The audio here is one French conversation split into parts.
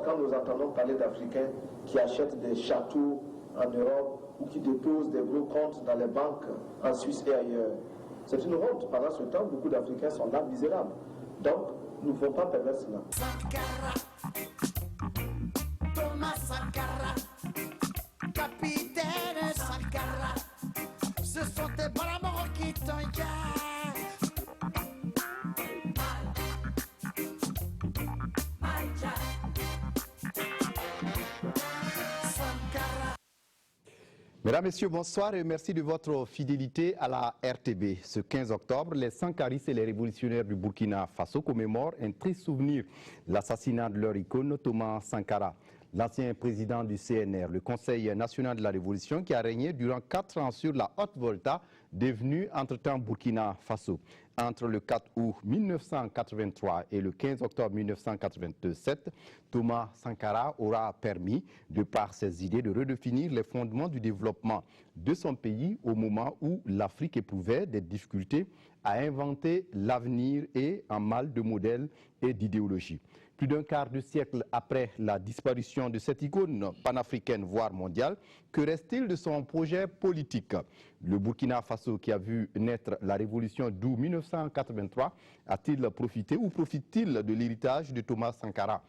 honte quand nous entendons parler d'Africains qui achètent des châteaux en Europe ou qui déposent des gros comptes dans les banques en Suisse et ailleurs. C'est une honte. Pendant ce temps, beaucoup d'Africains sont là misérables. Donc, nous ne pouvons pas permettre cela. Sankara, Thomas Sankara, capitaine Sankara, ce sont tes bras qui t'engagent. Mesdames, Messieurs, bonsoir et merci de votre fidélité à la RTB. Ce 15 octobre, les Sankaristes et les révolutionnaires du Burkina Faso commémorent un triste souvenir, l'assassinat de leur icône Thomas Sankara, l'ancien président du CNR, le Conseil national de la Révolution, qui a régné durant 4 ans sur la Haute-Volta, devenue entre-temps Burkina Faso. Entre le 4 août 1983 et le 15 octobre 1987, Thomas Sankara aura permis, de par ses idées, de redéfinir les fondements du développement de son pays au moment où l'Afrique éprouvait des difficultés à inventer l'avenir et un mal de modèles et d'idéologie. Plus d'un quart de siècle après la disparition de cette icône panafricaine, voire mondiale, que reste-t-il de son projet politique? Le Burkina Faso, qui a vu naître la révolution d'août 1983, a-t-il profité ou profite-t-il de l'héritage de Thomas Sankara?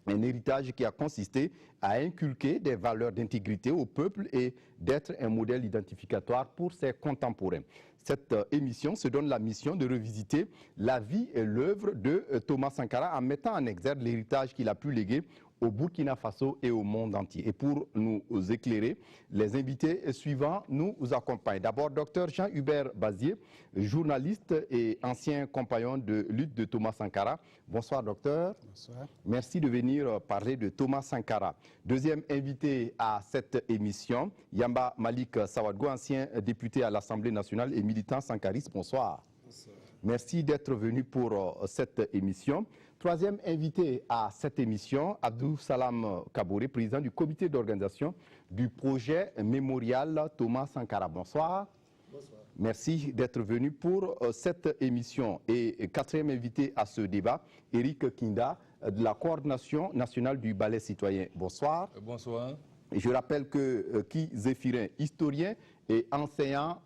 Un héritage qui a consisté à inculquer des valeurs d'intégrité au peuple et d'être un modèle identificatoire pour ses contemporains. Cette émission se donne la mission de revisiter la vie et l'œuvre de Thomas Sankara en mettant en exergue l'héritage qu'il a pu léguer au Burkina Faso et au monde entier. Et pour nous éclairer, les invités suivants nous accompagnent. D'abord, Dr Jean-Hubert Bazier, journaliste et ancien compagnon de lutte de Thomas Sankara. Bonsoir, docteur. Bonsoir. Merci de venir parler de Thomas Sankara. Deuxième invité à cette émission, Yamba Malik Sawadgo, ancien député à l'Assemblée nationale et militant sankariste. Bonsoir. Bonsoir. Merci d'être venu pour cette émission. Troisième invité à cette émission, Abdou Salam Kaboré, président du comité d'organisation du projet mémorial Thomas Sankara. Bonsoir. Bonsoir. Merci d'être venu pour cette émission. Et quatrième invité à ce débat, Eric Kinda, de la coordination nationale du ballet citoyen. Bonsoir. Bonsoir. Et je rappelle que Ki Zéphirin, historien et enseignant,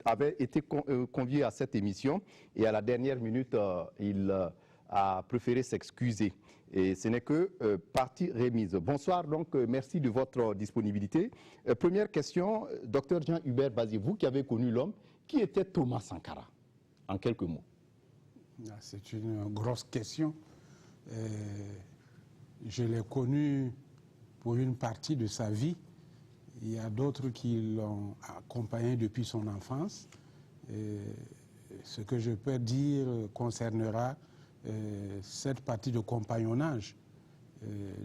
avait été convié à cette émission et à la dernière minute, il a préféré s'excuser. Et ce n'est que partie remise. Bonsoir, donc merci de votre disponibilité. Première question, docteur Jean-Hubert Bazier, vous qui avez connu l'homme, qui était Thomas Sankara? En quelques mots. C'est une grosse question. Je l'ai connu pour une partie de sa vie. Il y a d'autres qui l'ont accompagné depuis son enfance. Ce que je peux dire concernera cette partie de compagnonnage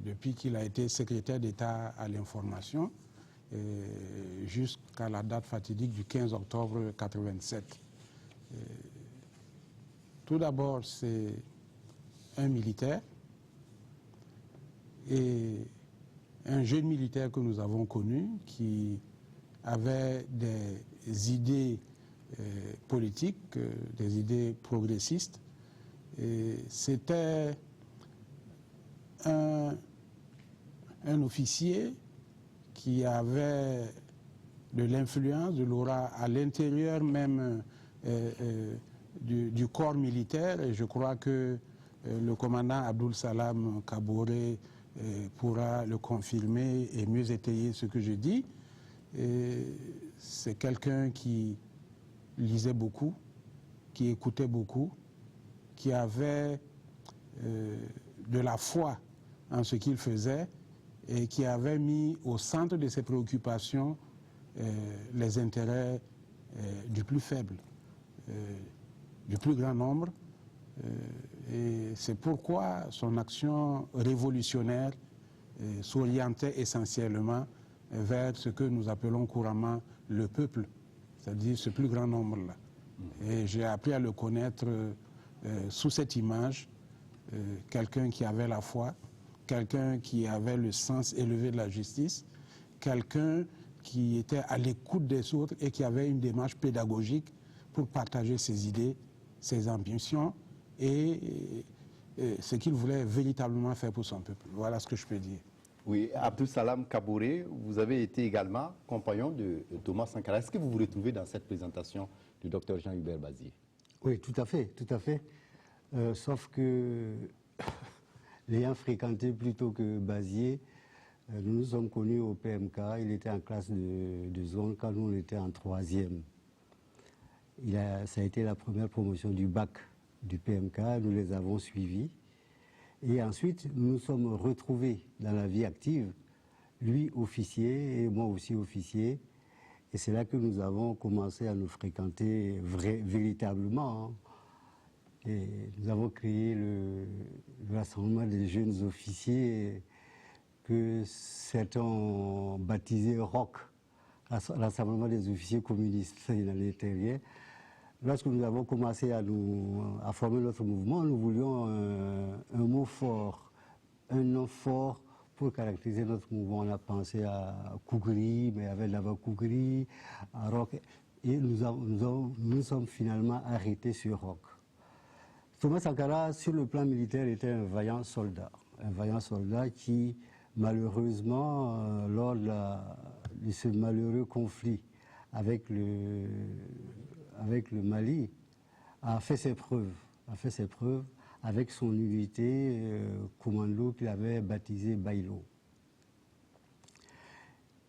depuis qu'il a été secrétaire d'État à l'information jusqu'à la date fatidique du 15 octobre 1987. Tout d'abord, c'est un militaire et un jeune militaire que nous avons connu qui avait des idées politiques, des idées progressistes. C'était un officier qui avait de l'influence, de l'aura à l'intérieur même du corps militaire, et je crois que le commandant Abdou Salam Kaboré pourra le confirmer et mieux étayer ce que je dis. C'est quelqu'un qui lisait beaucoup, qui écoutait beaucoup, qui avait de la foi en ce qu'il faisait et qui avait mis au centre de ses préoccupations les intérêts du plus faible, du plus grand nombre. Et c'est pourquoi son action révolutionnaire s'orientait essentiellement vers ce que nous appelons couramment le peuple, c'est-à-dire ce plus grand nombre-là. Et j'ai appris à le connaître sous cette image, quelqu'un qui avait la foi, quelqu'un qui avait le sens élevé de la justice, quelqu'un qui était à l'écoute des autres et qui avait une démarche pédagogique pour partager ses idées, ses ambitions et ce qu'il voulait véritablement faire pour son peuple. Voilà ce que je peux dire. Oui, Abdou Salam Kabouré, vous avez été également compagnon de Thomas Sankara. Est-ce que vous vous retrouvez dans cette présentation du docteur Jean-Hubert Bazier? Oui, tout à fait, tout à fait. Sauf que l'ayant fréquenté plutôt que Bazier, nous nous sommes connus au PMK. Il était en classe de seconde quand nous on était en troisième. Ça a été la première promotion du bac du PMK. Nous les avons suivis. Et ensuite, nous nous sommes retrouvés dans la vie active, lui officier et moi aussi officier. Et c'est là que nous avons commencé à nous fréquenter véritablement. Hein. Et nous avons créé le rassemblement des jeunes officiers que certains ont baptisé ROC, Rassemblement des officiers communistes. Il n'en était rien. Lorsque nous avons commencé à former notre mouvement, nous voulions un mot fort, un nom fort pour caractériser notre mouvement. On a pensé à Kougri, mais avec d'abord Kougri, à Rock, et nous sommes finalement arrêtés sur Rock. Thomas Sankara, sur le plan militaire, était un vaillant soldat qui, malheureusement, lors de ce malheureux conflit avec le Mali, a fait ses preuves avec son unité commando qu'il avait baptisé Bailo.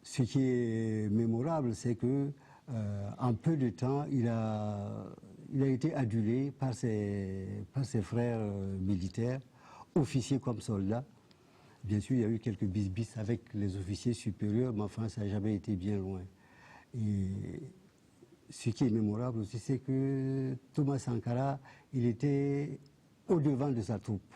Ce qui est mémorable, c'est que en peu de temps, il a été adulé par ses frères militaires, officiers comme soldats. Bien sûr, il y a eu quelques bis avec les officiers supérieurs, mais enfin, ça n'a jamais été bien loin. Et ce qui est mémorable aussi, c'est que Thomas Sankara, il était au-devant de sa troupe.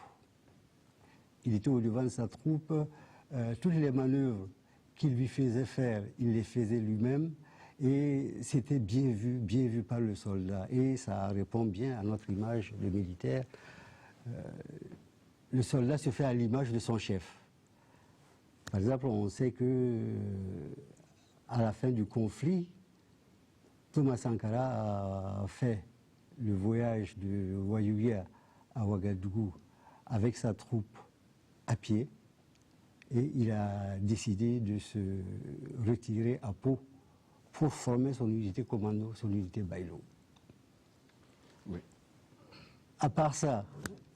Toutes les manœuvres qu'il lui faisait faire, il les faisait lui-même. Et c'était bien vu par le soldat. Et ça répond bien à notre image de militaire. Le soldat se fait à l'image de son chef. Par exemple, on sait que à la fin du conflit, Thomas Sankara a fait le voyage de Wayouya à Ouagadougou avec sa troupe à pied et il a décidé de se retirer à Pau pour former son unité commando, son unité Bailo. Oui. À part ça,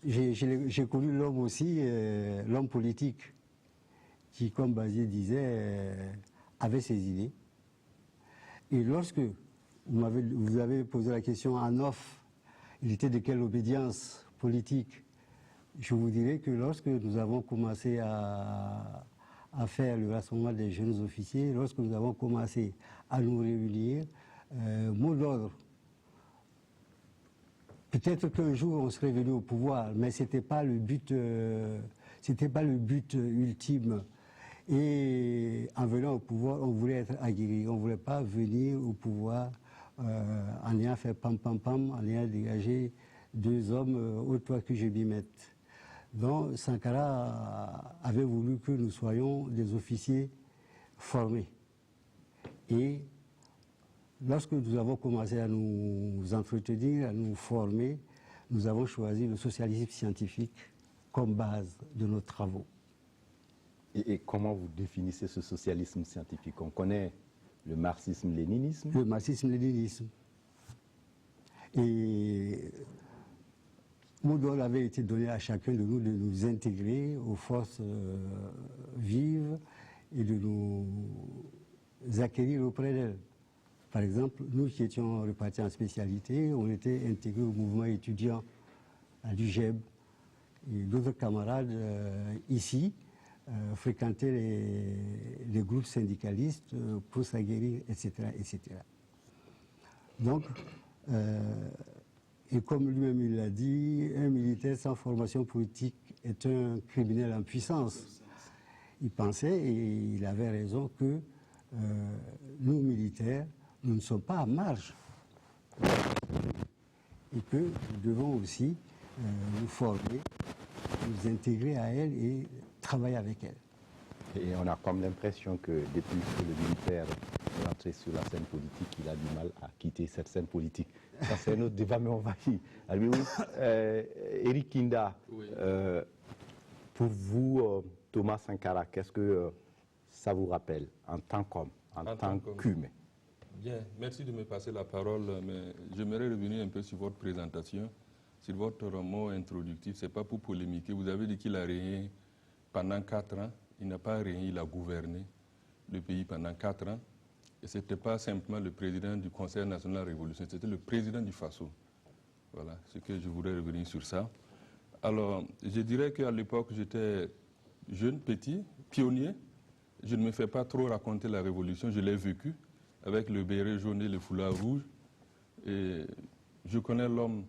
j'ai connu l'homme aussi, l'homme politique, qui, comme Bazier disait, avait ses idées. Et lorsque vous avez posé la question en off, il était de quelle obédience politique? Je vous dirais que lorsque nous avons commencé à faire le rassemblement des jeunes officiers, lorsque nous avons commencé à nous réunir, mot d'ordre. Peut-être qu'un jour on serait venu au pouvoir, mais c'était pas le but ultime. Et en venant au pouvoir, on voulait être aguerri. On ne voulait pas venir au pouvoir en ayant fait pam-pam-pam, en ayant dégagé deux hommes au toit que je m'y mette. Donc Sankara avait voulu que nous soyons des officiers formés. Et lorsque nous avons commencé à nous entretenir, à nous former, nous avons choisi le socialisme scientifique comme base de nos travaux. Et comment vous définissez ce socialisme scientifique? On connaît le marxisme-léninisme. Le marxisme-léninisme. Et mot d'ordre avait été donné à chacun de nous intégrer aux forces vives et de nous acquérir auprès d'elles. Par exemple, nous qui étions repartis en spécialité, on était intégrés au mouvement étudiant à l'UGEB. Et d'autres camarades ici fréquentaient les groupes syndicalistes pour s'aguerrir, etc., etc. Donc, et comme lui-même il l'a dit, un militaire sans formation politique est un criminel en puissance. Il pensait, et il avait raison, que nous, militaires, nous ne sommes pas à marge. Et que nous devons aussi nous former, nous intégrer à elle et travailler avec elle. Et on a comme l'impression que depuis que le militaire de la rentré sur la scène politique, il a du mal à quitter cette scène politique. Ça, c'est un autre débat, mais on va y aller. Eric Kinda, oui. Pour vous, Thomas Sankara, qu'est-ce que ça vous rappelle en tant qu'homme, en tant qu'humain? Bien, merci de me passer la parole, mais j'aimerais revenir un peu sur votre présentation, sur votre mot introductif. Ce n'est pas pour polémiquer. Vous avez dit qu'il a régné pendant 4 ans. Il n'a pas régné, il a gouverné le pays pendant 4 ans. Et ce n'était pas simplement le président du Conseil national de la Révolution, c'était le président du Faso. Voilà, ce que je voudrais revenir sur ça. Alors, je dirais qu'à l'époque, j'étais jeune, petit, pionnier. Je ne me fais pas trop raconter la Révolution, je l'ai vécue avec le béret jaune et le foulard rouge. Et je connais l'homme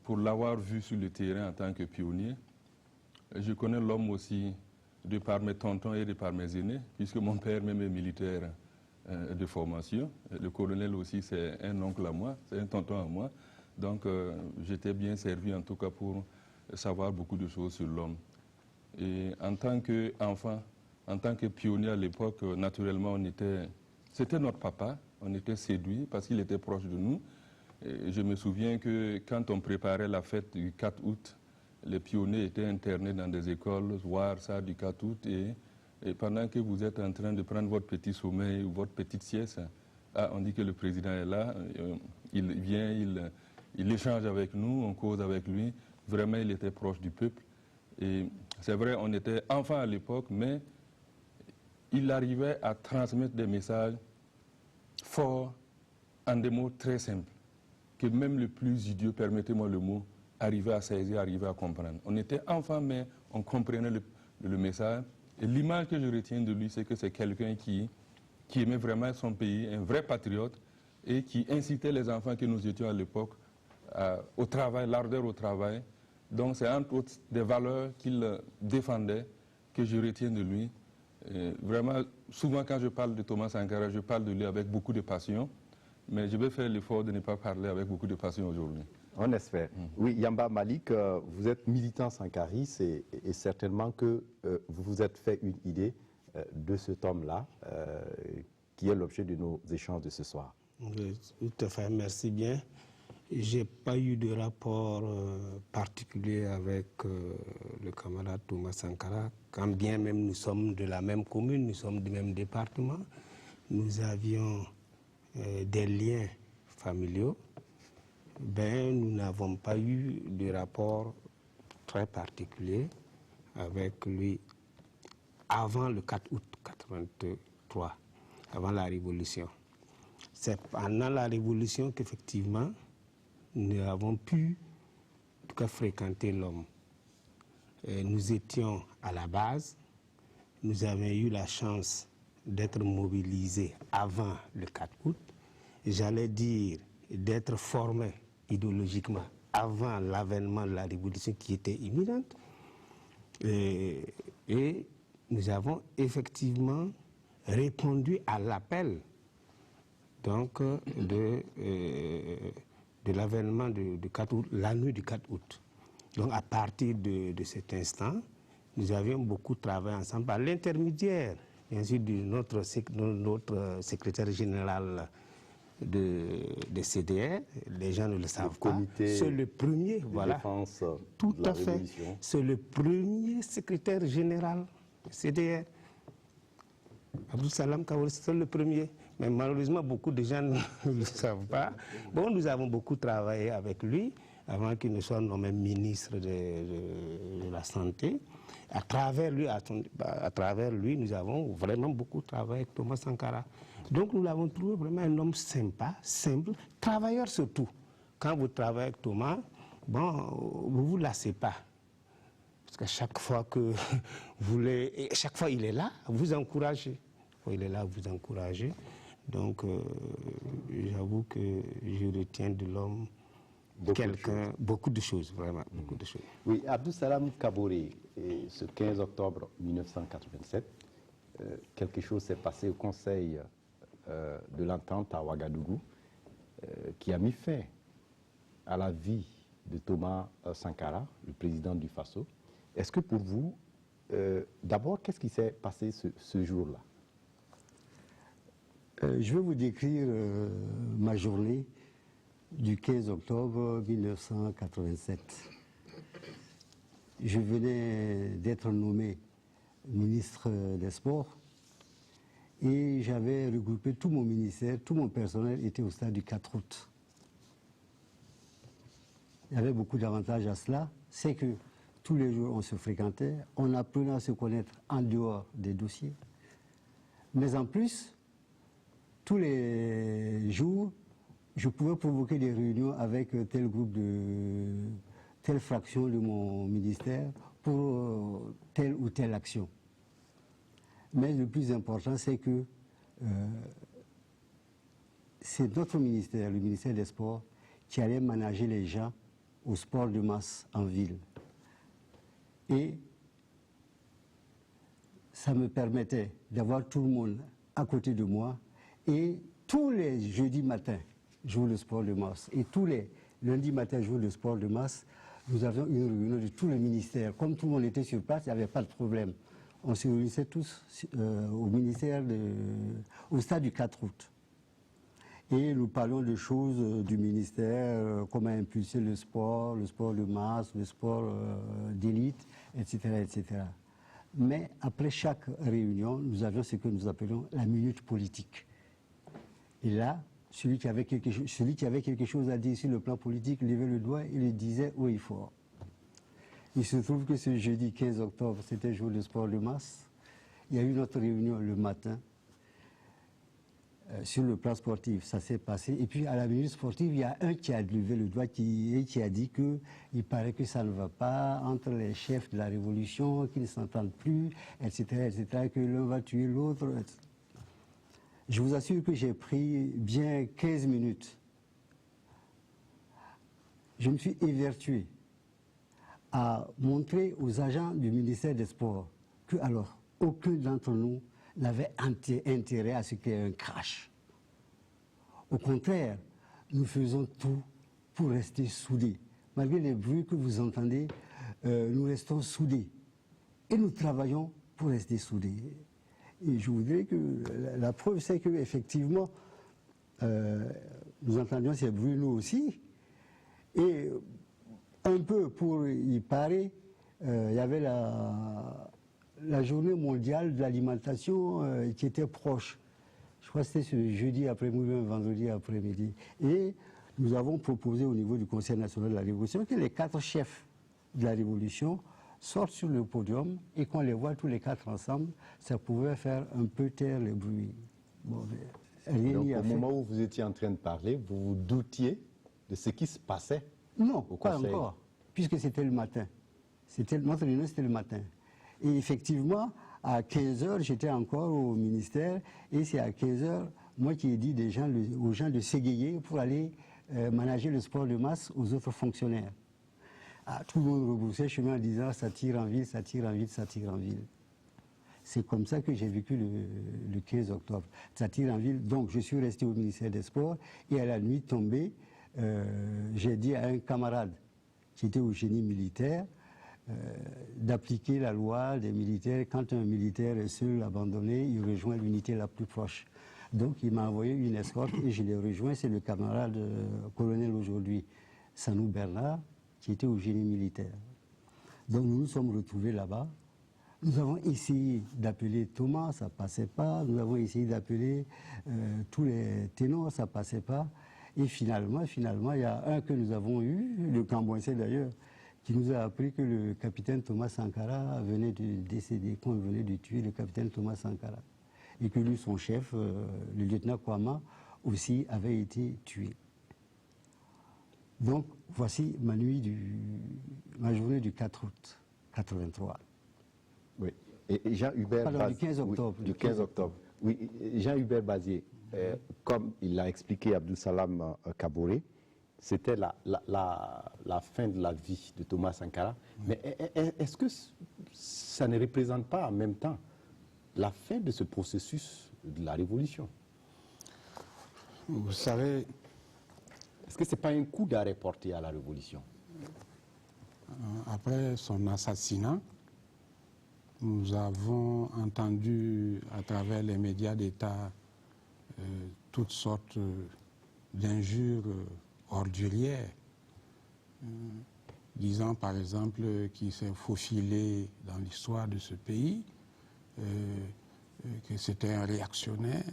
pour l'avoir vu sur le terrain en tant que pionnier. Je connais l'homme aussi de par mes tontons et de par mes aînés, puisque mon père même est militaire de formation. Le colonel aussi, c'est un oncle à moi, c'est un tonton à moi. Donc j'étais bien servi en tout cas pour savoir beaucoup de choses sur l'homme. Et en tant qu'enfant, en tant que pionnier à l'époque, naturellement, c'était notre papa, on était séduits parce qu'il était proche de nous. Et je me souviens que quand on préparait la fête du 4 août, les pionniers étaient internés dans des écoles, voir ça du 4 août, et pendant que vous êtes en train de prendre votre petit sommeil ou votre petite sieste, on dit que le président est là, il vient, il échange avec nous, on cause avec lui. Vraiment, il était proche du peuple. Et c'est vrai, on était enfants à l'époque, mais il arrivait à transmettre des messages forts en des mots très simples, que même le plus idiot, permettez-moi le mot, arrivait à saisir, arrivait à comprendre. On était enfants, mais on comprenait le message. Et l'image que je retiens de lui, c'est que c'est quelqu'un qui aimait vraiment son pays, un vrai patriote, et qui incitait les enfants que nous étions à l'époque au travail, l'ardeur au travail. Donc c'est entre autres des valeurs qu'il défendait, que je retiens de lui. Et vraiment, souvent quand je parle de Thomas Sankara, je parle de lui avec beaucoup de passion, mais je vais faire l'effort de ne pas parler avec beaucoup de passion aujourd'hui. On espère. Oui, Yamba Malik, vous êtes militant sankariste et certainement que vous vous êtes fait une idée de cet homme-là, qui est l'objet de nos échanges de ce soir. Oui, tout à fait, merci bien. Je n'ai pas eu de rapport particulier avec le camarade Thomas Sankara, quand bien même nous sommes de la même commune, nous sommes du même département. Nous avions des liens familiaux. Nous n'avons pas eu de rapport très particulier avec lui avant le 4 août 1983, avant la Révolution. C'est pendant la Révolution qu'effectivement, nous avons pu en tout cas, fréquenter l'homme. Nous étions à la base, nous avions eu la chance d'être mobilisés avant le 4 août, j'allais dire d'être formés idéologiquement avant l'avènement de la Révolution qui était imminente. Et nous avons effectivement répondu à l'appel donc de l'avènement de 4 août, la nuit du 4 août. Donc à partir de cet instant, nous avions beaucoup travaillé ensemble par l'intermédiaire, bien sûr, de notre secrétaire général de CDR. Les gens ne le savent pas. C'est le premier, voilà. Tout à fait. C'est le premier secrétaire général de CDR. Abdou Salam Kaoul, c'est le premier. Mais malheureusement, beaucoup de gens ne le savent pas. Bon, nous avons beaucoup travaillé avec lui avant qu'il ne soit nommé ministre de la Santé. À travers lui, nous avons vraiment beaucoup travaillé avec Thomas Sankara. Donc nous l'avons trouvé vraiment un homme sympa, simple, travailleur surtout. Quand vous travaillez avec Thomas, vous ne vous lassez pas. Parce qu'à chaque fois que chaque fois il est là, vous encouragez. Il est là, vous encouragez. Donc j'avoue que je retiens de l'homme beaucoup de choses, vraiment, beaucoup de choses. Oui, Abdou Salam Kaboré, ce 15 octobre 1987, quelque chose s'est passé au Conseil de l'entente à Ouagadougou, qui a mis fin à la vie de Thomas Sankara, le président du Faso. Est-ce que pour vous, d'abord, qu'est-ce qui s'est passé ce jour-là? Je vais vous décrire ma journée du 15 octobre 1987. Je venais d'être nommé ministre des Sports et j'avais regroupé tout mon ministère, tout mon personnel était au stade du 4 août. Il y avait beaucoup d'avantages à cela, c'est que tous les jours on se fréquentait, on apprenait à se connaître en dehors des dossiers, mais en plus, tous les jours, je pouvais provoquer des réunions avec tel groupe telle fraction de mon ministère pour telle ou telle action. Mais le plus important, c'est que c'est notre ministère, le ministère des Sports, qui allait manager les gens au sport de masse en ville. Et ça me permettait d'avoir tout le monde à côté de moi. Et tous les jeudis matins, je joue le sport de masse. Et tous les lundis matins, je joue le sport de masse. Nous avions une réunion de tous les ministères. Comme tout le monde était sur place, il n'y avait pas de problème. On se réunissait tous au ministère, au stade du 4 août. Et nous parlions de choses du ministère, comment impulser le sport de masse, le sport d'élite, etc., etc. Mais après chaque réunion, nous avions ce que nous appelons la minute politique. Et là, celui qui avait quelque chose à dire sur le plan politique levait le doigt et le disait haut et fort. Il se trouve que ce jeudi 15 octobre, c'était le jour de sport de masse. Il y a eu notre réunion le matin sur le plan sportif, ça s'est passé. Et puis à la minute sportive, il y a un qui a levé le doigt et qui a dit qu'il paraît que ça ne va pas entre les chefs de la Révolution, qu'ils ne s'entendent plus, etc., etc., que l'un va tuer l'autre, etc. Je vous assure que j'ai pris bien 15 minutes. Je me suis évertué à montrer aux agents du ministère des Sports que, alors, aucun d'entre nous n'avait intérêt à ce qu'il y ait un crash. Au contraire, nous faisons tout pour rester soudés. Malgré les bruits que vous entendez, nous restons soudés. Et nous travaillons pour rester soudés. Et je voudrais que la preuve, c'est qu'effectivement, nous entendions ces bruits nous aussi. Et un peu pour y parer, il y avait la journée mondiale de l'alimentation qui était proche. Je crois que c'était ce jeudi après-midi, vendredi après-midi. Et nous avons proposé au niveau du Conseil national de la Révolution que les 4 chefs de la Révolution sortent sur le podium et qu'on les voit tous les 4 ensemble, ça pouvait faire un peu taire les bruits. Bon, donc au moment où vous étiez en train de parler, vous vous doutiez de ce qui se passait? Non, pas encore, puisque c'était le matin. Notre réunion, c'était le matin. Et effectivement, à 15h, j'étais encore au ministère, et c'est à 15h, moi qui ai dit aux gens de s'égayer pour aller manager le sport de masse aux autres fonctionnaires. Tout le monde rebroussait chemin en disant ça tire en ville, ça tire en ville, ça tire en ville. C'est comme ça que j'ai vécu le 15 octobre. Ça tire en ville, donc je suis resté au ministère des Sports et à la nuit tombée, j'ai dit à un camarade qui était au génie militaire d'appliquer la loi des militaires. Quand un militaire est seul, abandonné, il rejoint l'unité la plus proche. Donc il m'a envoyé une escorte et je l'ai rejoint. C'est le camarade colonel aujourd'hui, Sanou Bernard, qui était au génie militaire. Donc nous nous sommes retrouvés là-bas. Nous avons essayé d'appeler Thomas, ça ne passait pas. Nous avons essayé d'appeler tous les ténors, ça ne passait pas. Et finalement, il y a un que nous avons eu, le Cambouensais d'ailleurs, qui nous a appris que le capitaine Thomas Sankara venait de décéder, qu'on venait de tuer le capitaine Thomas Sankara. Et que lui, son chef, le lieutenant Kwama, aussi avait été tué. Donc, voici ma journée du 4 août 83. Oui. Et Jean-Hubert Pardon, du 15 octobre. Oui, du 15 octobre. Oui, Jean-Hubert Bazier, comme il l'a expliqué Abdou Salam Kaboré, c'était la fin de la vie de Thomas Sankara. Mais est-ce que ça ne représente pas en même temps la fin de ce processus de la révolution? Vous savez... Est-ce que ce n'est pas un coup d'arrêt porté à la révolution? Après son assassinat, nous avons entendu à travers les médias d'État toutes sortes d'injures ordurières, disant par exemple qu'il s'est faufilé dans l'histoire de ce pays, que c'était un réactionnaire.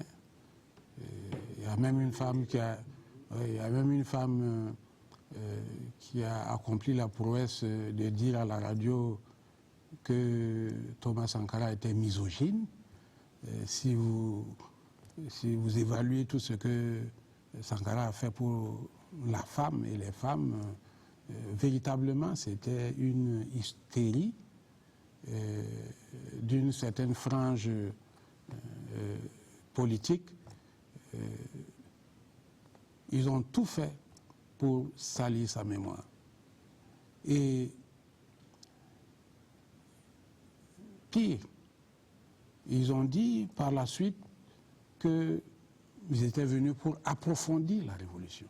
Il y a même une femme qui a accompli la prouesse de dire à la radio que Thomas Sankara était misogyne. Si vous évaluez tout ce que Sankara a fait pour la femme et les femmes, véritablement c'était une hystérie d'une certaine frange politique. Ils ont tout fait pour salir sa mémoire. Et pire, ils ont dit par la suite qu'ils étaient venus pour approfondir la révolution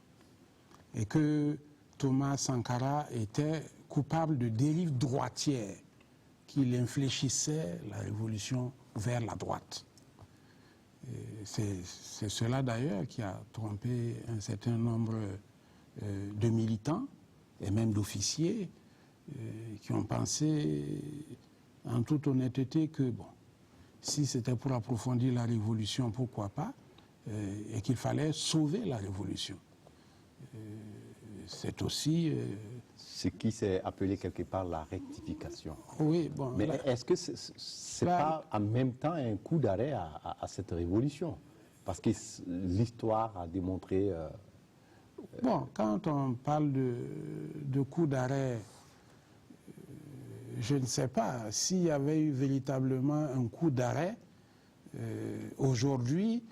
et que Thomas Sankara était coupable de dérives droitières, qu'il infléchissait la révolution vers la droite. C'est cela d'ailleurs qui a trompé un certain nombre de militants et même d'officiers qui ont pensé en toute honnêteté que bon, si c'était pour approfondir la révolution, pourquoi pas, et qu'il fallait sauver la révolution. C'est aussi... ce qui s'est appelé quelque part la rectification. Oui, bon... Mais est-ce que c'est pas en même temps un coup d'arrêt à cette révolution? Parce que l'histoire a démontré... Bon, quand on parle de coup d'arrêt, je ne sais pas s'il y avait eu véritablement un coup d'arrêt. Aujourd'hui,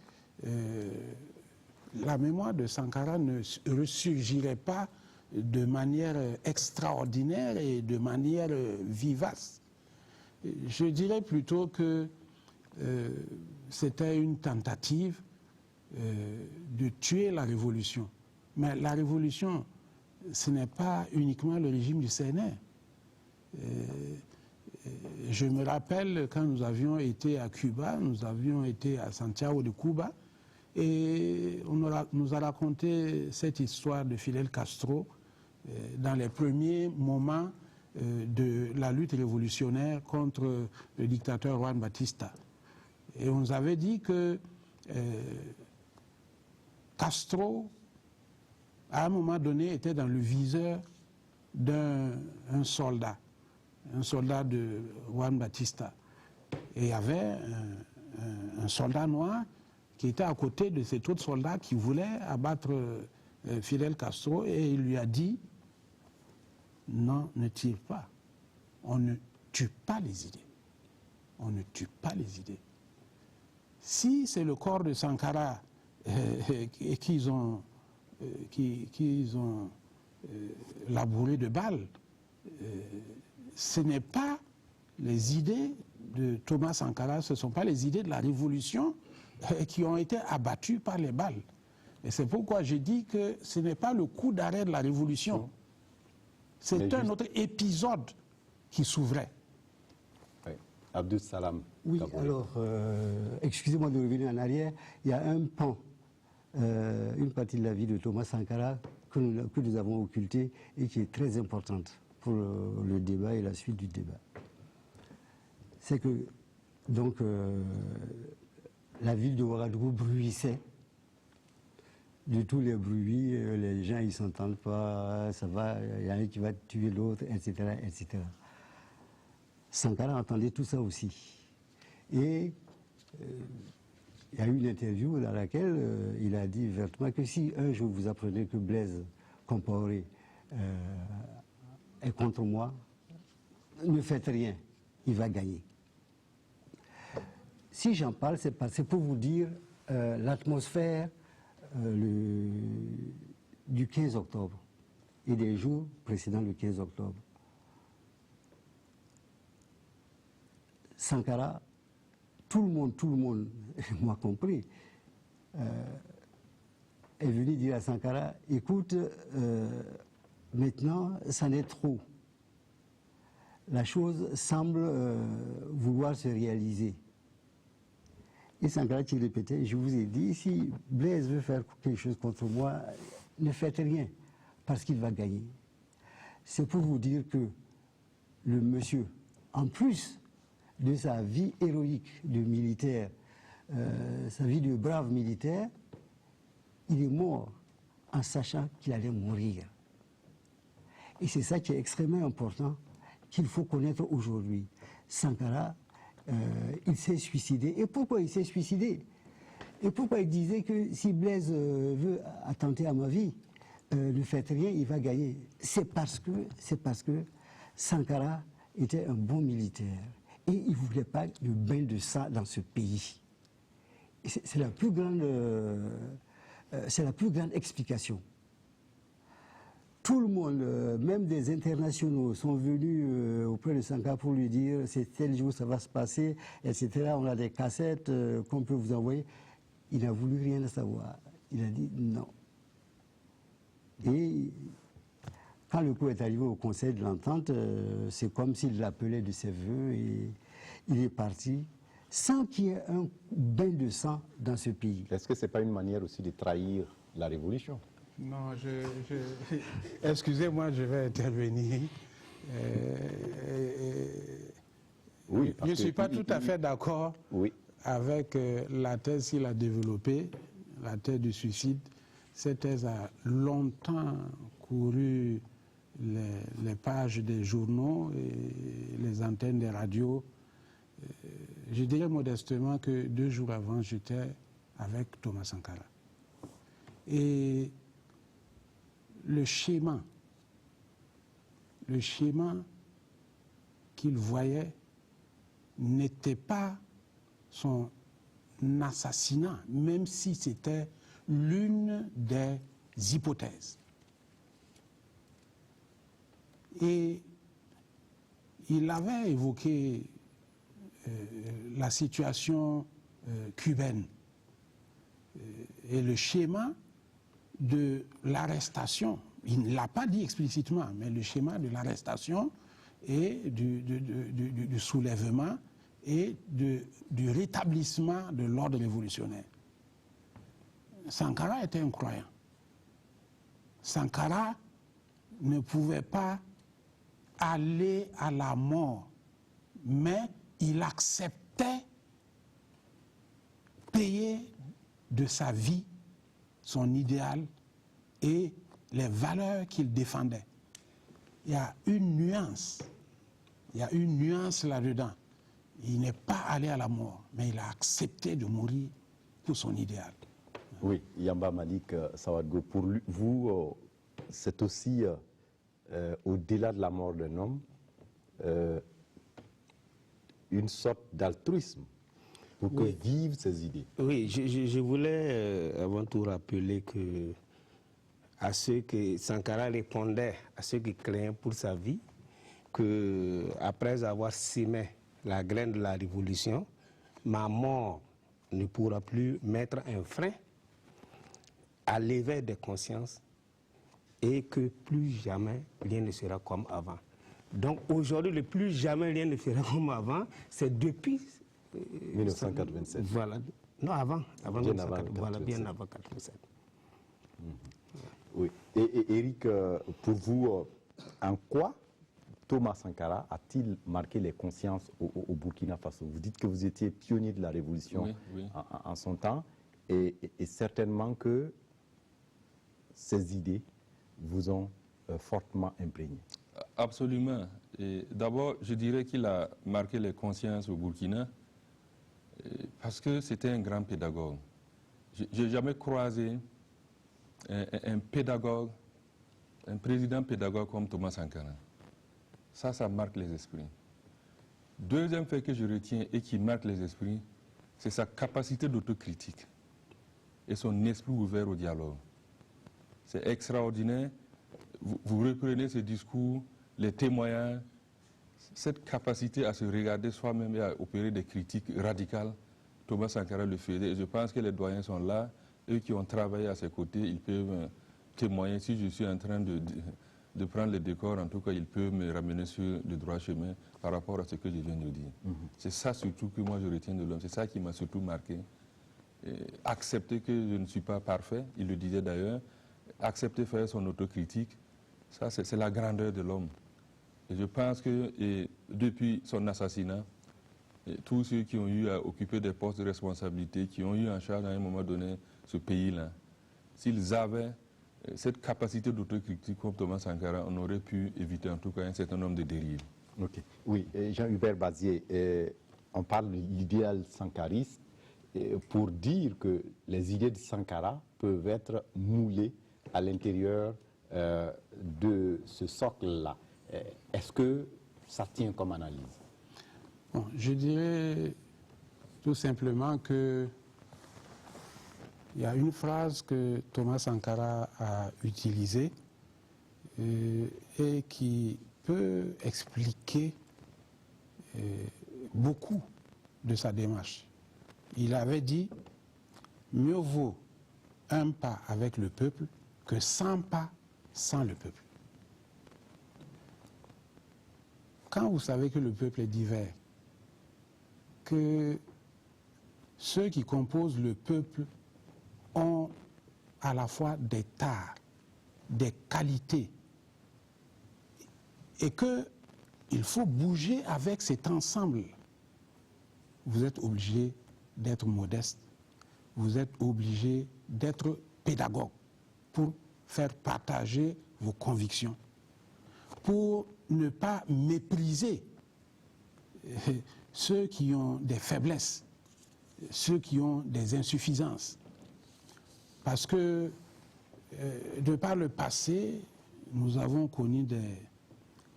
la mémoire de Sankara ne ressurgirait pas de manière extraordinaire et de manière vivace. Je dirais plutôt que c'était une tentative de tuer la révolution. Mais la révolution, ce n'est pas uniquement le régime du CNR. Je me rappelle quand nous avions été à Cuba, nous avions été à Santiago de Cuba, et on nous a raconté cette histoire de Fidel Castro dans les premiers moments de la lutte révolutionnaire contre le dictateur Juan Batista. Et on nous avait dit que Castro, à un moment donné, était dans le viseur d'un soldat de Juan Batista. Et il y avait un soldat noir qui était à côté de cet autre soldat qui voulait abattre Fidel Castro, et il lui a dit « Non, ne tire pas. On ne tue pas les idées. On ne tue pas les idées. » Si c'est le corps de Sankara qu'ils ont labouré de balles, ce n'est pas les idées de Thomas Sankara, ce ne sont pas les idées de la révolution qui ont été abattues par les balles. Et c'est pourquoi j'ai dit que ce n'est pas le coup d'arrêt de la révolution. C'est un autre épisode qui s'ouvrait. Oui. Abdou Salam. Oui, alors, excusez-moi de revenir en arrière. Il y a un pan, une partie de la vie de Thomas Sankara que nous avons occultée et qui est très importante pour le débat et la suite du débat. C'est que, donc, la ville de Ouagadougou bruissait de tous les bruits, les gens ils s'entendent pas, ça va, il y en a un qui va tuer l'autre, etc., etc. Sankara entendait tout ça aussi. Et il y a eu une interview dans laquelle il a dit vertement que si un jour vous apprenez que Blaise Compaoré est contre moi, ne faites rien, il va gagner. Si j'en parle, c'est pour vous dire l'atmosphère du 15 octobre et des jours précédant le 15 octobre. Sankara, tout le monde, moi compris, est venu dire à Sankara, écoute, maintenant, ça n'est trop. La chose semble vouloir se réaliser. Et Sankara qui répétait, je vous ai dit, si Blaise veut faire quelque chose contre moi, ne faites rien, parce qu'il va gagner. C'est pour vous dire que le monsieur, en plus de sa vie héroïque de militaire, sa vie de brave militaire, il est mort en sachant qu'il allait mourir. Et c'est ça qui est extrêmement important, qu'il faut connaître aujourd'hui. Sankara, il s'est suicidé. Et pourquoi il s'est suicidé? Et pourquoi il disait que si Blaise veut attenter à ma vie, ne faites rien, il va gagner? C'est parce que Sankara était un bon militaire. Et il ne voulait pas de bain de sang dans ce pays. C'est la plus grande explication. Tout le monde, même des internationaux, sont venus auprès de Sankara pour lui dire c'est tel jour ça va se passer, etc. On a des cassettes qu'on peut vous envoyer. Il n'a voulu rien savoir. Il a dit non. Et quand le coup est arrivé au Conseil de l'Entente, c'est comme s'il l'appelait de ses voeux et il est parti sans qu'il y ait un bain de sang dans ce pays. Est-ce que ce n'est pas une manière aussi de trahir la révolution? Non, excusez-moi, je vais intervenir. Oui, je ne suis pas tout à fait d'accord avec la thèse qu'il a développée, la thèse du suicide. Cette thèse a longtemps couru les pages des journaux et les antennes des radios. Je dirais modestement que 2 jours avant, j'étais avec Thomas Sankara. Et le schéma qu'il voyait n'était pas son assassinat, même si c'était l'une des hypothèses. Et il avait évoqué la situation cubaine et le schéma de l'arrestation. Il ne l'a pas dit explicitement, mais le schéma de l'arrestation et du soulèvement et du rétablissement de l'ordre révolutionnaire. Sankara était un croyant. Sankara ne pouvait pas aller à la mort, mais il acceptait payer de sa vie son idéal et les valeurs qu'il défendait. Il y a une nuance là-dedans. Il n'est pas allé à la mort, mais il a accepté de mourir pour son idéal. Oui, Yamba Malik Sawadgo, pour vous, c'est aussi, au-delà de la mort d'un homme, une sorte d'altruisme pour que vivent ses idées. Oui, je voulais avant tout rappeler que à ceux que Sankara répondait, à ceux qui craignaient pour sa vie, qu'après avoir sémé la graine de la révolution, ma mort ne pourra plus mettre un frein à l'éveil des consciences et que plus jamais rien ne sera comme avant. Donc aujourd'hui, le plus jamais rien ne sera comme avant, c'est depuis 1987. Voilà. Non, avant bien avant 1987. Voilà, bien avant 1987. Oui. Et Eric, pour vous, en quoi Thomas Sankara a-t-il marqué les consciences au Burkina Faso? Vous dites que vous étiez pionnier de la révolution en son temps, et certainement que ces idées vous ont fortement imprégné. Absolument. D'abord, je dirais qu'il a marqué les consciences au Burkina parce que c'était un grand pédagogue. Je n'ai jamais croisé un pédagogue, un président pédagogue comme Thomas Sankara. Ça marque les esprits. Deuxième fait que je retiens et qui marque les esprits, c'est sa capacité d'autocritique et son esprit ouvert au dialogue. C'est extraordinaire. Vous reprenez ce discours, les témoignages, cette capacité à se regarder soi-même et à opérer des critiques radicales, Thomas Sankara le faisait. Et je pense que les doyens sont là, eux qui ont travaillé à ses côtés, ils peuvent témoigner. Si je suis en train de prendre le décor, en tout cas, il peut me ramener sur le droit chemin par rapport à ce que je viens de dire. C'est ça surtout que moi je retiens de l'homme, c'est ça qui m'a surtout marqué. Accepter que je ne suis pas parfait, il le disait d'ailleurs, accepter faire son autocritique, ça c'est la grandeur de l'homme. Et je pense que depuis son assassinat, tous ceux qui ont eu à occuper des postes de responsabilité, qui ont eu en charge à un moment donné ce pays-là, s'ils avaient cette capacité d'autocritique comme Thomas Sankara, on aurait pu éviter en tout cas un certain nombre de dérives. Ok. Oui, Jean-Hubert Bazier, on parle de l'idéal sankariste pour dire que les idées de Sankara peuvent être moulées à l'intérieur de ce socle-là. Est-ce que ça tient comme analyse? Bon, je dirais tout simplement que il y a une phrase que Thomas Sankara a utilisée et qui peut expliquer beaucoup de sa démarche. Il avait dit « Mieux vaut un pas avec le peuple que 100 pas sans le peuple ». Quand vous savez que le peuple est divers, que ceux qui composent le peuple ont à la fois des tares, des qualités, et qu'il faut bouger avec cet ensemble, vous êtes obligé d'être modeste, vous êtes obligé d'être pédagogue pour faire partager vos convictions, pour ne pas mépriser ceux qui ont des faiblesses, ceux qui ont des insuffisances. Parce que, de par le passé, nous avons connu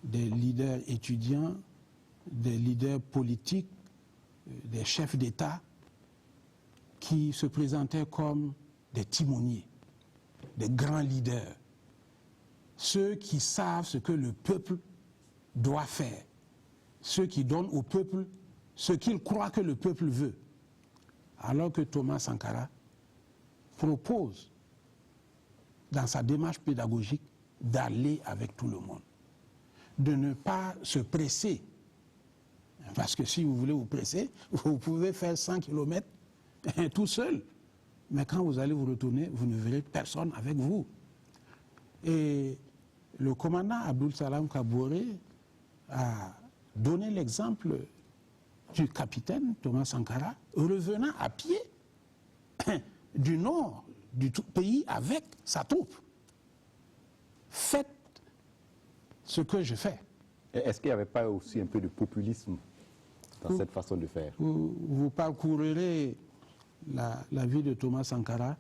des leaders étudiants, des leaders politiques, des chefs d'État qui se présentaient comme des timoniers, des grands leaders, ceux qui savent ce que le peuple doit faire, ceux qui donnent au peuple ce qu'ils croient que le peuple veut. Alors que Thomas Sankara propose, dans sa démarche pédagogique, d'aller avec tout le monde, de ne pas se presser. Parce que si vous voulez vous presser, vous pouvez faire 100 km tout seul. Mais quand vous allez vous retourner, vous ne verrez personne avec vous. Et le commandant Abdul Salam Kaboré a donné l'exemple du capitaine Thomas Sankara revenant à pied du nord du pays avec sa troupe. Faites ce que je fais. Est-ce qu'il n'y avait pas aussi un peu de populisme dans cette façon de faire? Vous parcourrez la vie de Thomas Sankara,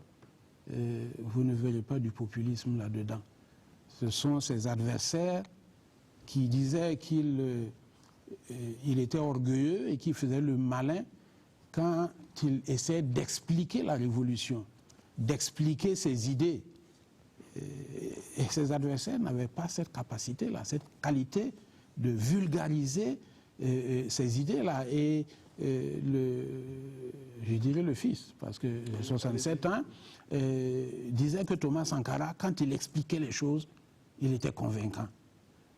vous ne verrez pas du populisme là-dedans. Ce sont ses adversaires qui disaient qu'il était orgueilleux et qu'il faisait le malin quand il essayait d'expliquer la révolution, d'expliquer ses idées. Et ses adversaires n'avaient pas cette capacité-là, cette qualité de vulgariser ces idées-là. Et je dirais le fils, parce que 67 ans, disait que Thomas Sankara, quand il expliquait les choses, il était convaincant.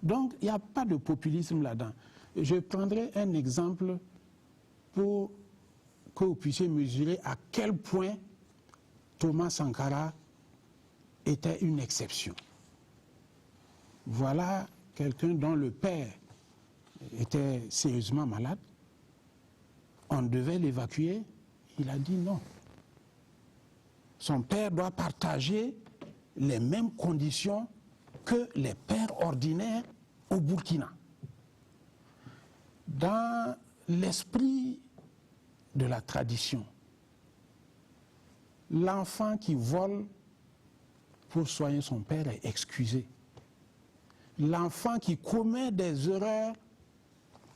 Donc, il n'y a pas de populisme là-dedans. Je prendrai un exemple pour que vous puissiez mesurer à quel point Thomas Sankara était une exception. Voilà quelqu'un dont le père était sérieusement malade. On devait l'évacuer. Il a dit non. Son père doit partager les mêmes conditions que les pères ordinaires au Burkina. Dans l'esprit de la tradition, l'enfant qui vole pour soigner son père est excusé. L'enfant qui commet des erreurs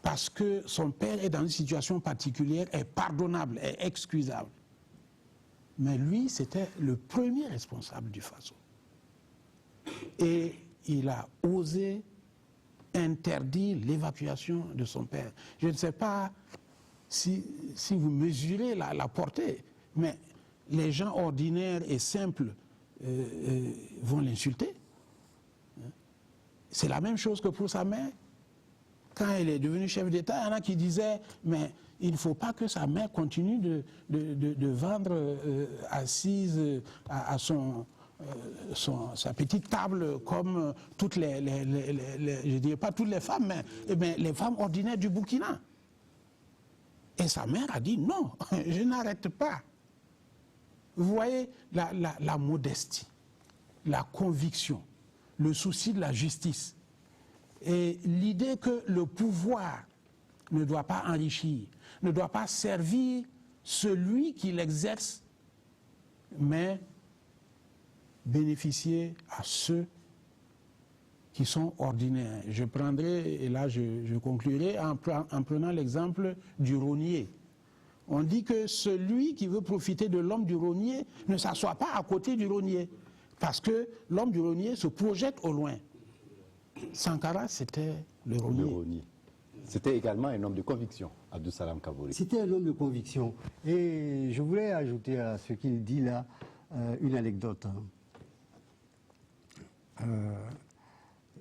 parce que son père est dans une situation particulière est pardonnable, est excusable. Mais lui, c'était le premier responsable du Faso. Et il a osé interdire l'évacuation de son père. Je ne sais pas si vous mesurez la portée, mais les gens ordinaires et simples vont l'insulter. C'est la même chose que pour sa mère. Quand elle est devenue chef d'État, il y en a qui disaient, mais il ne faut pas que sa mère continue de vendre assise à sa petite table comme toutes je dirais pas toutes les femmes, mais les femmes ordinaires du Burkina. Et sa mère a dit, non, je n'arrête pas. Vous voyez la modestie, la conviction, le souci de la justice. Et l'idée que le pouvoir ne doit pas enrichir, ne doit pas servir celui qui l'exerce, mais bénéficier à ceux qui sont ordinaires. Je prendrai, et là je conclurai en prenant l'exemple du rognier. On dit que celui qui veut profiter de l'homme du rognier ne s'assoit pas à côté du rognier, parce que l'homme du rognier se projette au loin. Sankara, c'était le rognier. C'était également un homme de conviction, Abdou Salam Kabouri. C'était un homme de conviction. Et je voulais ajouter à ce qu'il dit là une anecdote.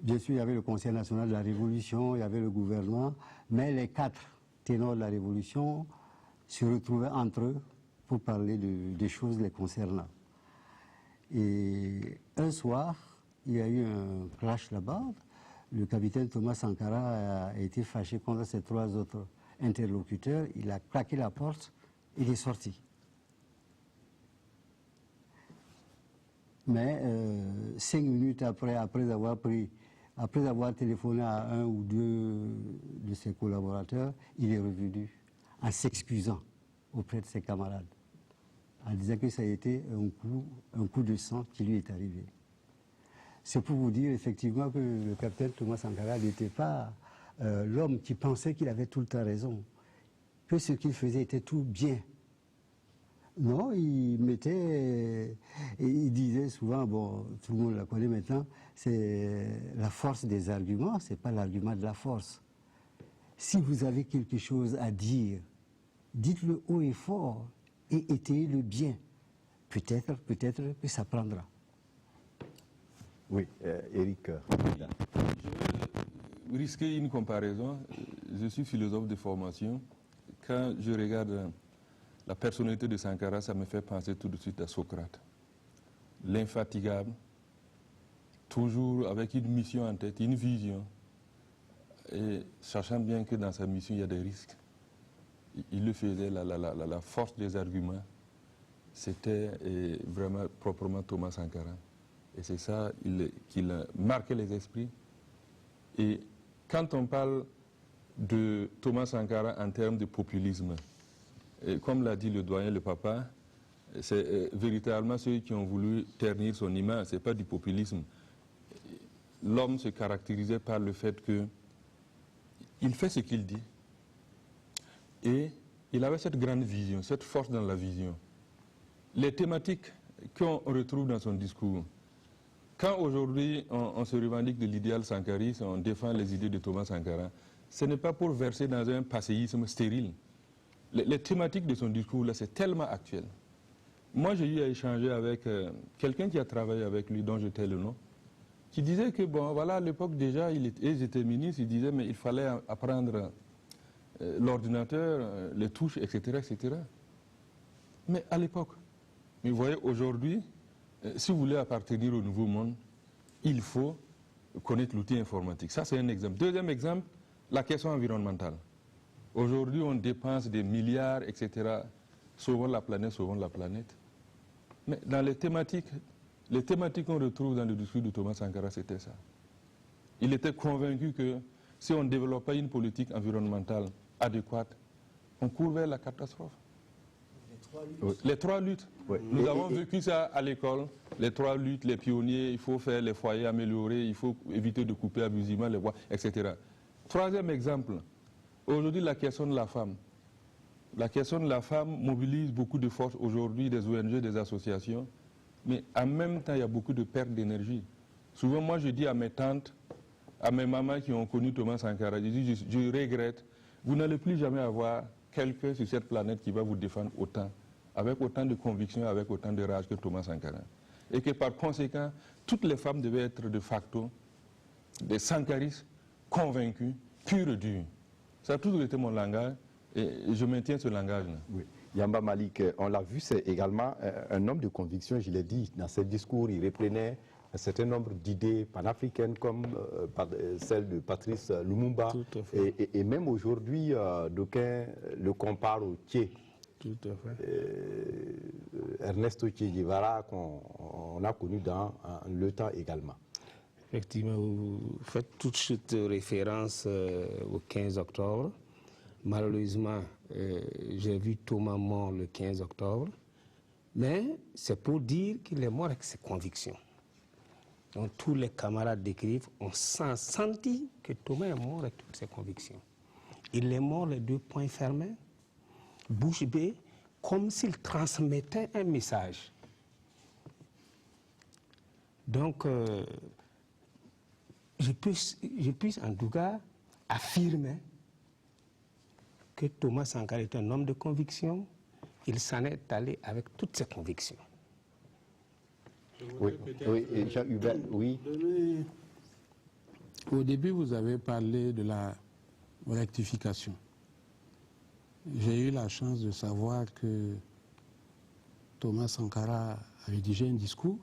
Bien sûr, il y avait le Conseil national de la Révolution, il y avait le gouvernement, mais les 4 ténors de la Révolution se retrouvaient entre eux pour parler des choses les concernant. Et un soir, il y a eu un clash là-bas. Le capitaine Thomas Sankara a été fâché contre ses 3 autres interlocuteurs. Il a claqué la porte, il est sorti. Mais 5 minutes après avoir téléphoné à 1 ou 2 de ses collaborateurs, il est revenu en s'excusant auprès de ses camarades, en disant que ça a été un coup de sang qui lui est arrivé. C'est pour vous dire effectivement que le capitaine Thomas Sankara n'était pas l'homme qui pensait qu'il avait tout le temps raison, que ce qu'il faisait était tout bien. Non, il disait souvent, bon, tout le monde la connaît maintenant, c'est la force des arguments, c'est pas l'argument de la force. Si vous avez quelque chose à dire, dites-le haut et fort et étayez-le bien. Peut-être que ça prendra. Oui, Eric. Je vais risquer une comparaison. Je suis philosophe de formation. Quand je regarde la personnalité de Sankara, ça me fait penser tout de suite à Socrate. L'infatigable, toujours avec une mission en tête, une vision, et sachant bien que dans sa mission, il y a des risques. Il le faisait, la force des arguments, c'était vraiment proprement Thomas Sankara. Et c'est ça qu'il a marqué les esprits. Et quand on parle de Thomas Sankara en termes de populisme, et comme l'a dit le doyen, le papa, c'est véritablement ceux qui ont voulu ternir son image, ce n'est pas du populisme. L'homme se caractérisait par le fait qu'il fait ce qu'il dit. Et il avait cette grande vision, cette force dans la vision. Les thématiques qu'on retrouve dans son discours, quand aujourd'hui on se revendique de l'idéal sankariste, on défend les idées de Thomas Sankara, ce n'est pas pour verser dans un passéisme stérile. Les thématiques de son discours, là, c'est tellement actuel. Moi, j'ai eu à échanger avec quelqu'un qui a travaillé avec lui, dont je tais le nom, qui disait que, bon, voilà, à l'époque déjà, ils étaient ministres, il disait, mais il fallait apprendre l'ordinateur, les touches, etc., etc. Mais à l'époque, vous voyez, aujourd'hui, si vous voulez appartenir au nouveau monde, il faut connaître l'outil informatique. Ça, c'est un exemple. Deuxième exemple, la question environnementale. Aujourd'hui, on dépense des milliards, etc., sauvons la planète. Mais dans les thématiques qu'on retrouve dans le discours de Thomas Sankara, c'était ça. Il était convaincu que si on ne développe pas une politique environnementale adéquate, on court vers la catastrophe. Les 3 luttes. Oui. Nous avons vécu ça à l'école. Les 3 luttes, les pionniers, il faut faire les foyers améliorés, il faut éviter de couper abusivement les bois, etc. 3e exemple, aujourd'hui la question de la femme. La question de la femme mobilise beaucoup de forces aujourd'hui, des ONG, des associations, mais en même temps il y a beaucoup de perte d'énergie. Souvent moi je dis à mes tantes, à mes mamans qui ont connu Thomas Sankara, je regrette, vous n'allez plus jamais avoir quelqu'un sur cette planète qui va vous défendre autant, avec autant de conviction, avec autant de rage que Thomas Sankara. Et que par conséquent, toutes les femmes devaient être de facto des sankaristes convaincus, purs et durs. Ça a toujours été mon langage et je maintiens ce langage-là. Oui. Yamba Malik, on l'a vu, c'est également un homme de conviction, je l'ai dit, dans ses discours, il reprenait un certain nombre d'idées panafricaines comme celle de Patrice Lumumba. Et même aujourd'hui, d'aucuns le comparent au Tché. Tout à fait. Ernesto Che Guevara, qu'on a connu dans le temps également. Effectivement, vous faites toute cette référence au 15 octobre. Malheureusement, j'ai vu Thomas mort le 15 octobre, mais c'est pour dire qu'il est mort avec ses convictions. Donc tous les camarades décrivent, on sent senti que Thomas est mort avec toutes ses convictions. Il est mort les deux poings fermés, bouche bée, comme s'il transmettait un message. Donc, je puisse en tout cas affirmer que Thomas Sankara est un homme de conviction. Il s'en est allé avec toutes ses convictions. Oui, et Jean-Hubert, oui. Au début, vous avez parlé de la rectification. J'ai eu la chance de savoir que Thomas Sankara a rédigé un discours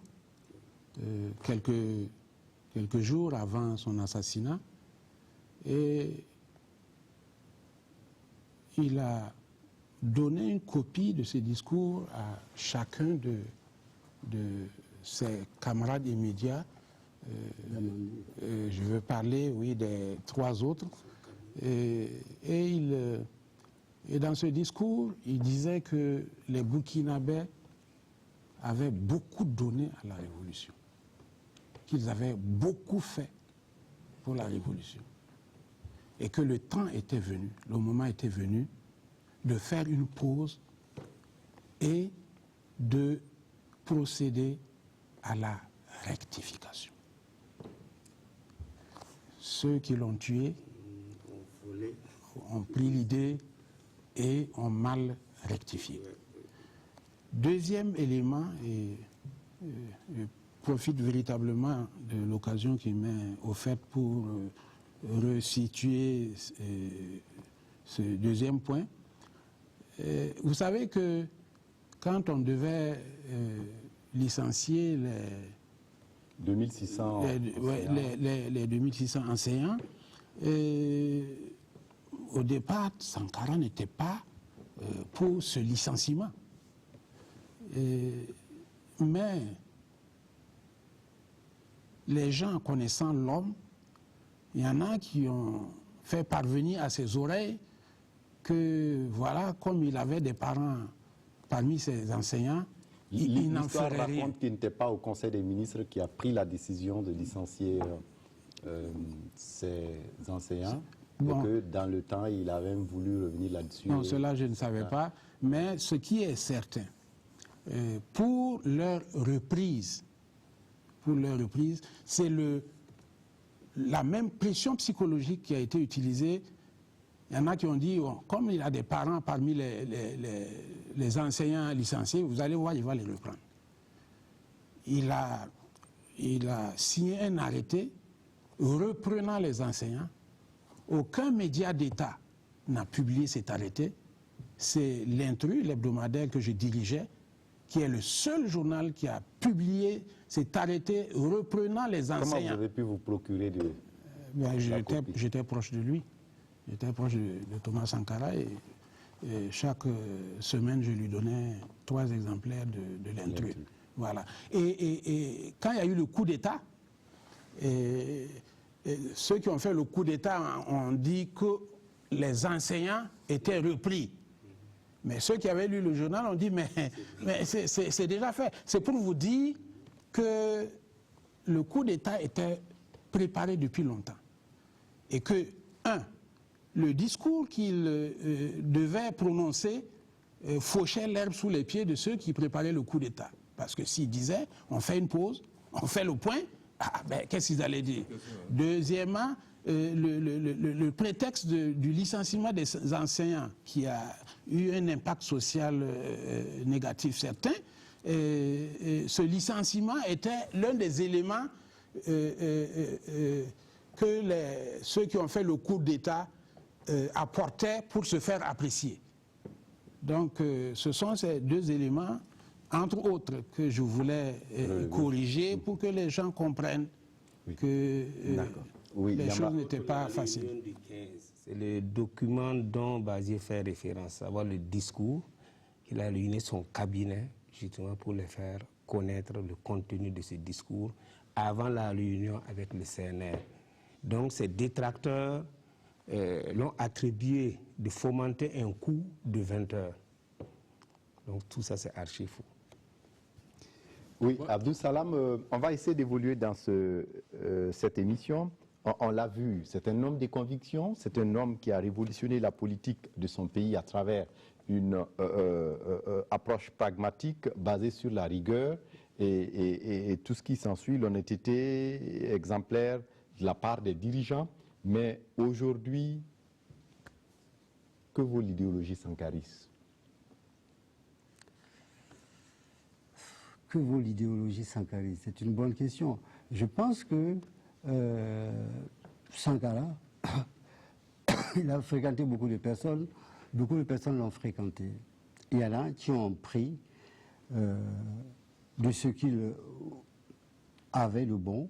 quelques jours avant son assassinat et il a donné une copie de ce discours à chacun de ses camarades immédiats. Je veux parler, oui, des trois autres. Et dans ce discours, il disait que les Burkinabés avaient beaucoup donné à la révolution, qu'ils avaient beaucoup fait pour la révolution, et que le temps était venu, le moment était venu de faire une pause et de procéder à la rectification. Ceux qui l'ont tué ont pris l'idée et ont mal rectifié. Deuxième élément, et je profite véritablement de l'occasion qui m'est offerte pour resituer ce deuxième point. Vous savez que quand on devait licencier les 2600 les 2600 enseignants, au départ, Sankara n'était pas pour ce licenciement. Mais les gens connaissant l'homme, il y en a qui ont fait parvenir à ses oreilles que, voilà, comme il avait des parents parmi ses enseignants, il n'en ferait rien. L'histoire raconte qu'il n'était pas au Conseil des ministres qui a pris la décision de licencier ses enseignants. Bon. Et que dans le temps, il avait même voulu revenir là-dessus. Non, cela je ne savais pas. Mais ce qui est certain, pour leur reprise, c'est la même pression psychologique qui a été utilisée. Il y en a qui ont dit, bon, comme il a des parents parmi les enseignants licenciés, vous allez voir, il va les reprendre. Il a signé un arrêté reprenant les enseignants. Aucun média d'État n'a publié cet arrêté. C'est l'Intrus, l'hebdomadaire que je dirigeais, qui est le seul journal qui a publié cet arrêté reprenant les enseignants. Comment vous avez pu vous procurer de j'étais proche de lui. J'étais proche de Thomas Sankara et chaque semaine, je lui donnais 3 exemplaires de l'Intrus. Voilà. Et quand il y a eu le coup d'État, ceux qui ont fait le coup d'État ont dit que les enseignants étaient repris. Mais ceux qui avaient lu le journal ont dit, mais c'est déjà fait. C'est pour vous dire que le coup d'État était préparé depuis longtemps. Et que, le discours qu'il devait prononcer fauchait l'herbe sous les pieds de ceux qui préparaient le coup d'État. Parce que s'il disait, on fait une pause, on fait le point, qu'est-ce qu'ils allaient dire? Deuxièmement, le prétexte du licenciement des enseignants qui a eu un impact social négatif certain, ce licenciement était l'un des éléments que ceux qui ont fait le coup d'État apportaient pour se faire apprécier. Donc ce sont ces deux éléments, entre autres, que je voulais corriger pour que les gens comprennent que les choses n'étaient pas faciles. C'est le document dont Bazier fait référence, savoir le discours qu'il a réuni son cabinet justement pour les faire connaître le contenu de ce discours avant la réunion avec le CNR. Donc ces détracteurs l'ont attribué de fomenter un coup de 20 heures. Donc tout ça c'est archi faux. Oui, Abdou Salam, on va essayer d'évoluer dans cette émission. On l'a vu, c'est un homme de conviction, c'est un homme qui a révolutionné la politique de son pays à travers une approche pragmatique basée sur la rigueur et tout ce qui s'ensuit, l'honnêteté exemplaire de la part des dirigeants. Mais aujourd'hui, que vaut l'idéologie sankariste? Que vaut l'idéologie sankariste? C'est une bonne question. Je pense que Sankara, il a fréquenté beaucoup de personnes l'ont fréquenté. Il y en a qui ont pris de ce qu'il avait de bon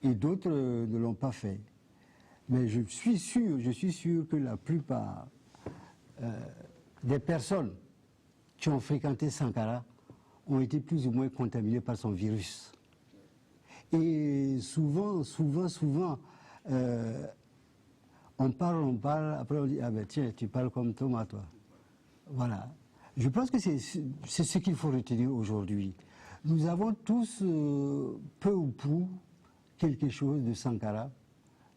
et d'autres ne l'ont pas fait. Mais je suis sûr que la plupart des personnes qui ont fréquenté Sankara ont été plus ou moins contaminées par son virus. Et souvent, on parle, après on dit, ah ben tiens, tu parles comme Thomas, toi. Voilà. Je pense que c'est ce qu'il faut retenir aujourd'hui. Nous avons tous, peu ou prou, quelque chose de Sankara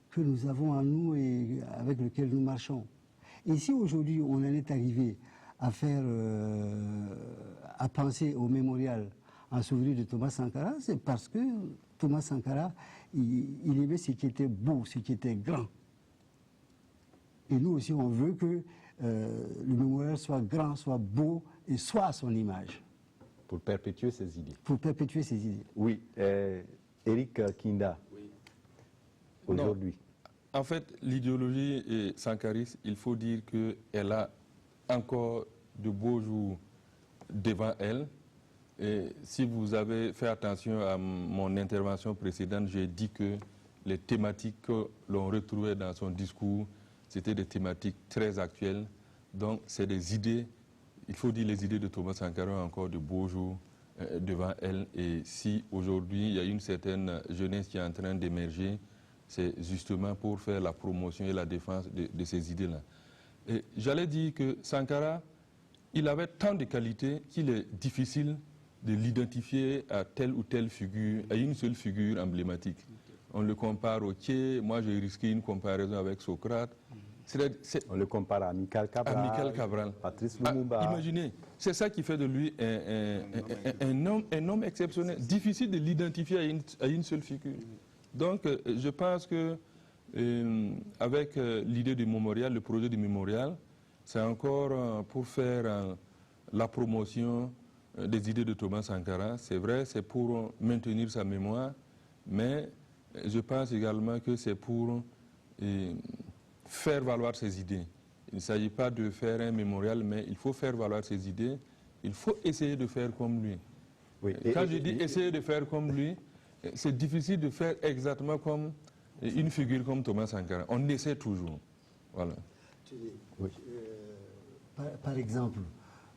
que nous avons en nous et avec lequel nous marchons. Et si aujourd'hui on en est arrivé à faire, à penser au mémorial en souvenir de Thomas Sankara, c'est parce que Thomas Sankara, il aimait ce qui était beau, ce qui était grand. Et nous aussi, on veut que le mémorial soit grand, soit beau et soit à son image. Pour perpétuer ses idées. Pour perpétuer ses idées. Oui. Eric Kinda, oui. Aujourd'hui. En fait, l'idéologie sankariste, il faut dire qu'elle a encore de beaux jours devant elle. Et si vous avez fait attention à mon intervention précédente, j'ai dit que les thématiques que l'on retrouvait dans son discours, c'était des thématiques très actuelles. Donc, c'est des idées, il faut dire les idées de Thomas Sankara ont encore de beaux jours devant elle. Et si aujourd'hui, il y a une certaine jeunesse qui est en train d'émerger, c'est justement pour faire la promotion et la défense de ces idées-là. Et j'allais dire que Sankara, il avait tant de qualités qu'il est difficile de l'identifier à telle ou telle figure, à une seule figure emblématique. On le compare au Thiers, moi j'ai risqué une comparaison avec Socrate. On le compare à Amical Cabral, Patrice Lumumba. Imaginez, c'est ça qui fait de lui un homme exceptionnel, difficile de l'identifier à une seule figure. Donc je pense que avec l'idée du mémorial, le projet du mémorial, c'est encore pour faire la promotion des idées de Thomas Sankara. C'est vrai, c'est pour maintenir sa mémoire, mais je pense également que c'est pour faire valoir ses idées. Il ne s'agit pas de faire un mémorial, mais il faut faire valoir ses idées. Il faut essayer de faire comme lui. Oui. Quand je dis essayer de faire comme lui, c'est difficile de faire exactement comme une figure comme Thomas Sankara. On essaie toujours. Voilà. Oui. Par exemple,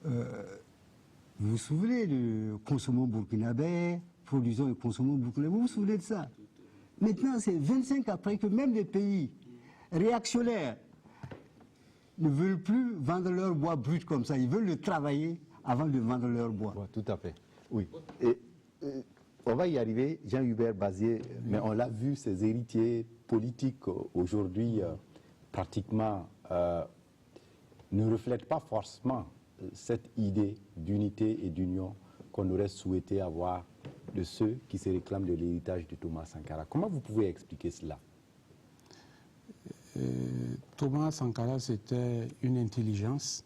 vous vous souvenez de consommons burkinabé, produisons et consommons burkinabé, vous vous souvenez de ça? Maintenant, c'est 25 après que même les pays réactionnaires ne veulent plus vendre leur bois brut comme ça. Ils veulent le travailler avant de vendre leur bois. Ouais, tout à fait. Oui. Et on va y arriver, Jean-Hubert Bazier, mais on l'a vu, ces héritiers politiques aujourd'hui pratiquement ne reflètent pas forcément cette idée d'unité et d'union qu'on aurait souhaité avoir de ceux qui se réclament de l'héritage de Thomas Sankara. Comment vous pouvez expliquer cela? Thomas Sankara, c'était une intelligence.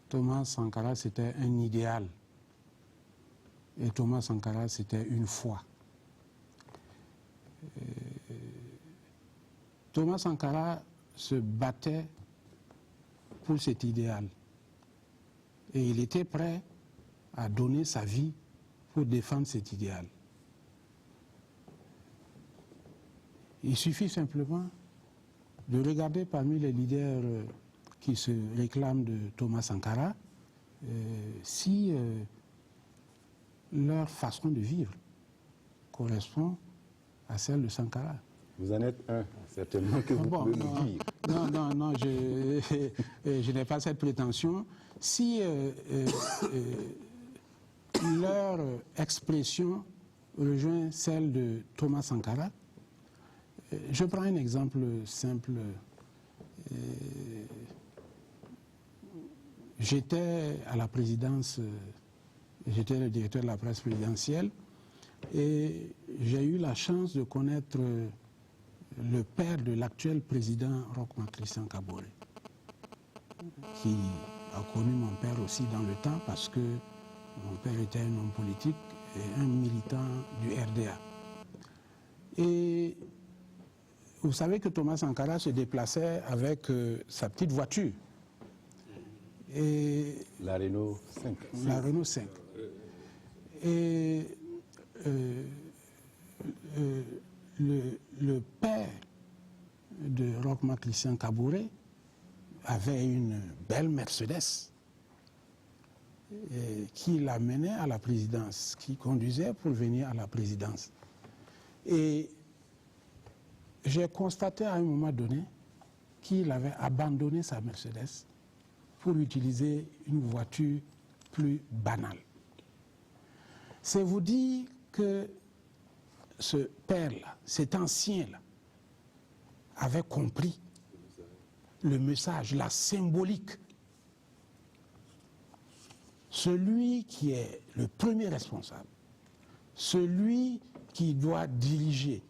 Thomas Sankara, c'était un idéal. Et Thomas Sankara, c'était une foi. Thomas Sankara se battait pour cet idéal. Et il était prêt à donner sa vie pour défendre cet idéal. Il suffit simplement de regarder parmi les leaders qui se réclament de Thomas Sankara si leur façon de vivre correspond à celle de Sankara. Vous en êtes un, certainement, que vous pouvez nous dire. Non, je n'ai pas cette prétention. Si leur expression rejoint celle de Thomas Sankara, je prends un exemple simple. J'étais à la présidence, j'étais le directeur de la presse présidentielle et j'ai eu la chance de connaître le père de l'actuel président Roch Marc Christian Kaboré, qui a connu mon père aussi dans le temps parce que mon père était un homme politique et un militant du RDA. Et vous savez que Thomas Sankara se déplaçait avec sa petite voiture. Et la Renault 5. La Renault 5. Et le père de Roch Marc Christian Kaboré avait une belle Mercedes qui l'amenait à la présidence, qui conduisait pour venir à la présidence. Et j'ai constaté à un moment donné qu'il avait abandonné sa Mercedes pour utiliser une voiture plus banale. C'est vous dire que ce père-là, cet ancien-là, avait compris le message, la symbolique. Celui qui est le premier responsable, celui qui doit diriger,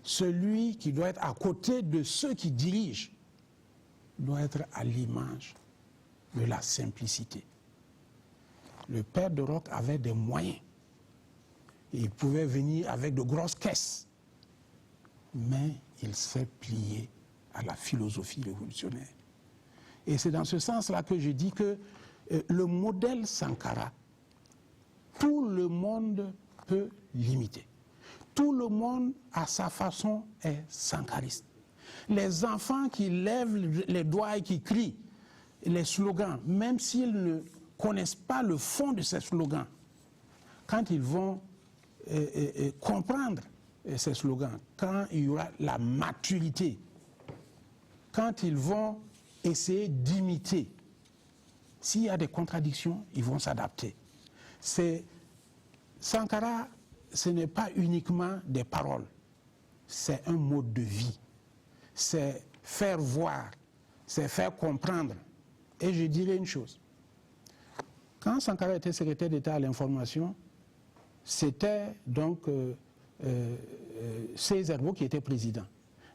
celui qui doit être à côté de ceux qui dirigent, doit être à l'image de la simplicité. Le père de Roch avait des moyens. Il pouvait venir avec de grosses caisses, mais il s'est plié à la philosophie révolutionnaire. Et c'est dans ce sens-là que je dis que le modèle Sankara, tout le monde peut l'imiter. Tout le monde, à sa façon, est sankariste. Les enfants qui lèvent les doigts et qui crient les slogans, même s'ils ne connaissent pas le fond de ces slogans, quand ils vont comprendre ces slogans, quand il y aura la maturité, quand ils vont essayer d'imiter, s'il y a des contradictions, ils vont s'adapter. Sankara, ce n'est pas uniquement des paroles, c'est un mode de vie. C'est faire voir, c'est faire comprendre. Et je dirais une chose. Quand Sankara était secrétaire d'État à l'information, c'était donc Cézerbo qui était président.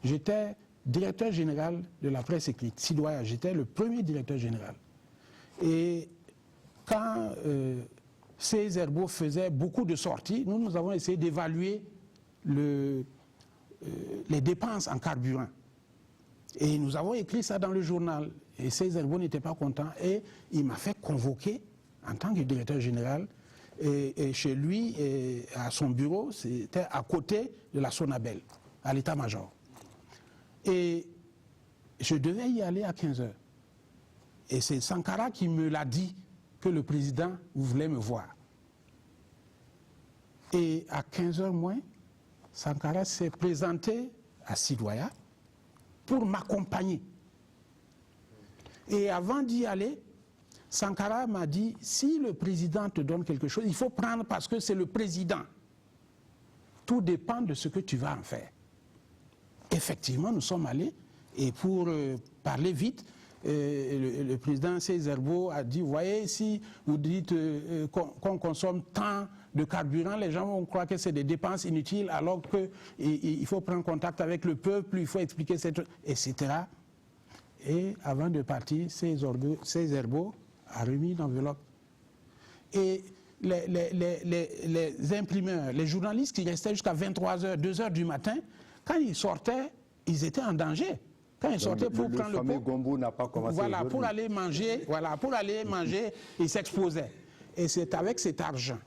J'étais directeur général de la presse écrite, Sidoya, j'étais le premier directeur général. Et quand Cézerbo faisait beaucoup de sorties, nous avons essayé d'évaluer les dépenses en carburant. Et nous avons écrit ça dans le journal. Et Cézerbo n'était pas content. Et il m'a fait convoquer en tant que directeur général. Et chez lui, à son bureau, c'était à côté de la Sonabel, à l'état-major. Et je devais y aller à 15h. Et c'est Sankara qui me l'a dit que le président voulait me voir. Et à 15h moins, Sankara s'est présenté à Sidoya pour m'accompagner. Et avant d'y aller, Sankara m'a dit, si le président te donne quelque chose, il faut prendre parce que c'est le président. Tout dépend de ce que tu vas en faire. Effectivement, nous sommes allés, et pour parler vite, le président Cézerbo a dit, voyez, si vous dites qu'on consomme tant de carburant, les gens vont croire que c'est des dépenses inutiles, alors qu'il faut prendre contact avec le peuple, il faut expliquer cette chose, etc. Et avant de partir, Cézerbo a remis l'enveloppe. Et les imprimeurs, les journalistes qui restaient jusqu'à 23h, 2h du matin, quand ils sortaient, ils étaient en danger. Quand ils sortaient pour prendre le pot, Gombo n'a pas commencé voilà, pour aller manger, ils s'exposaient. Et c'est avec cet argent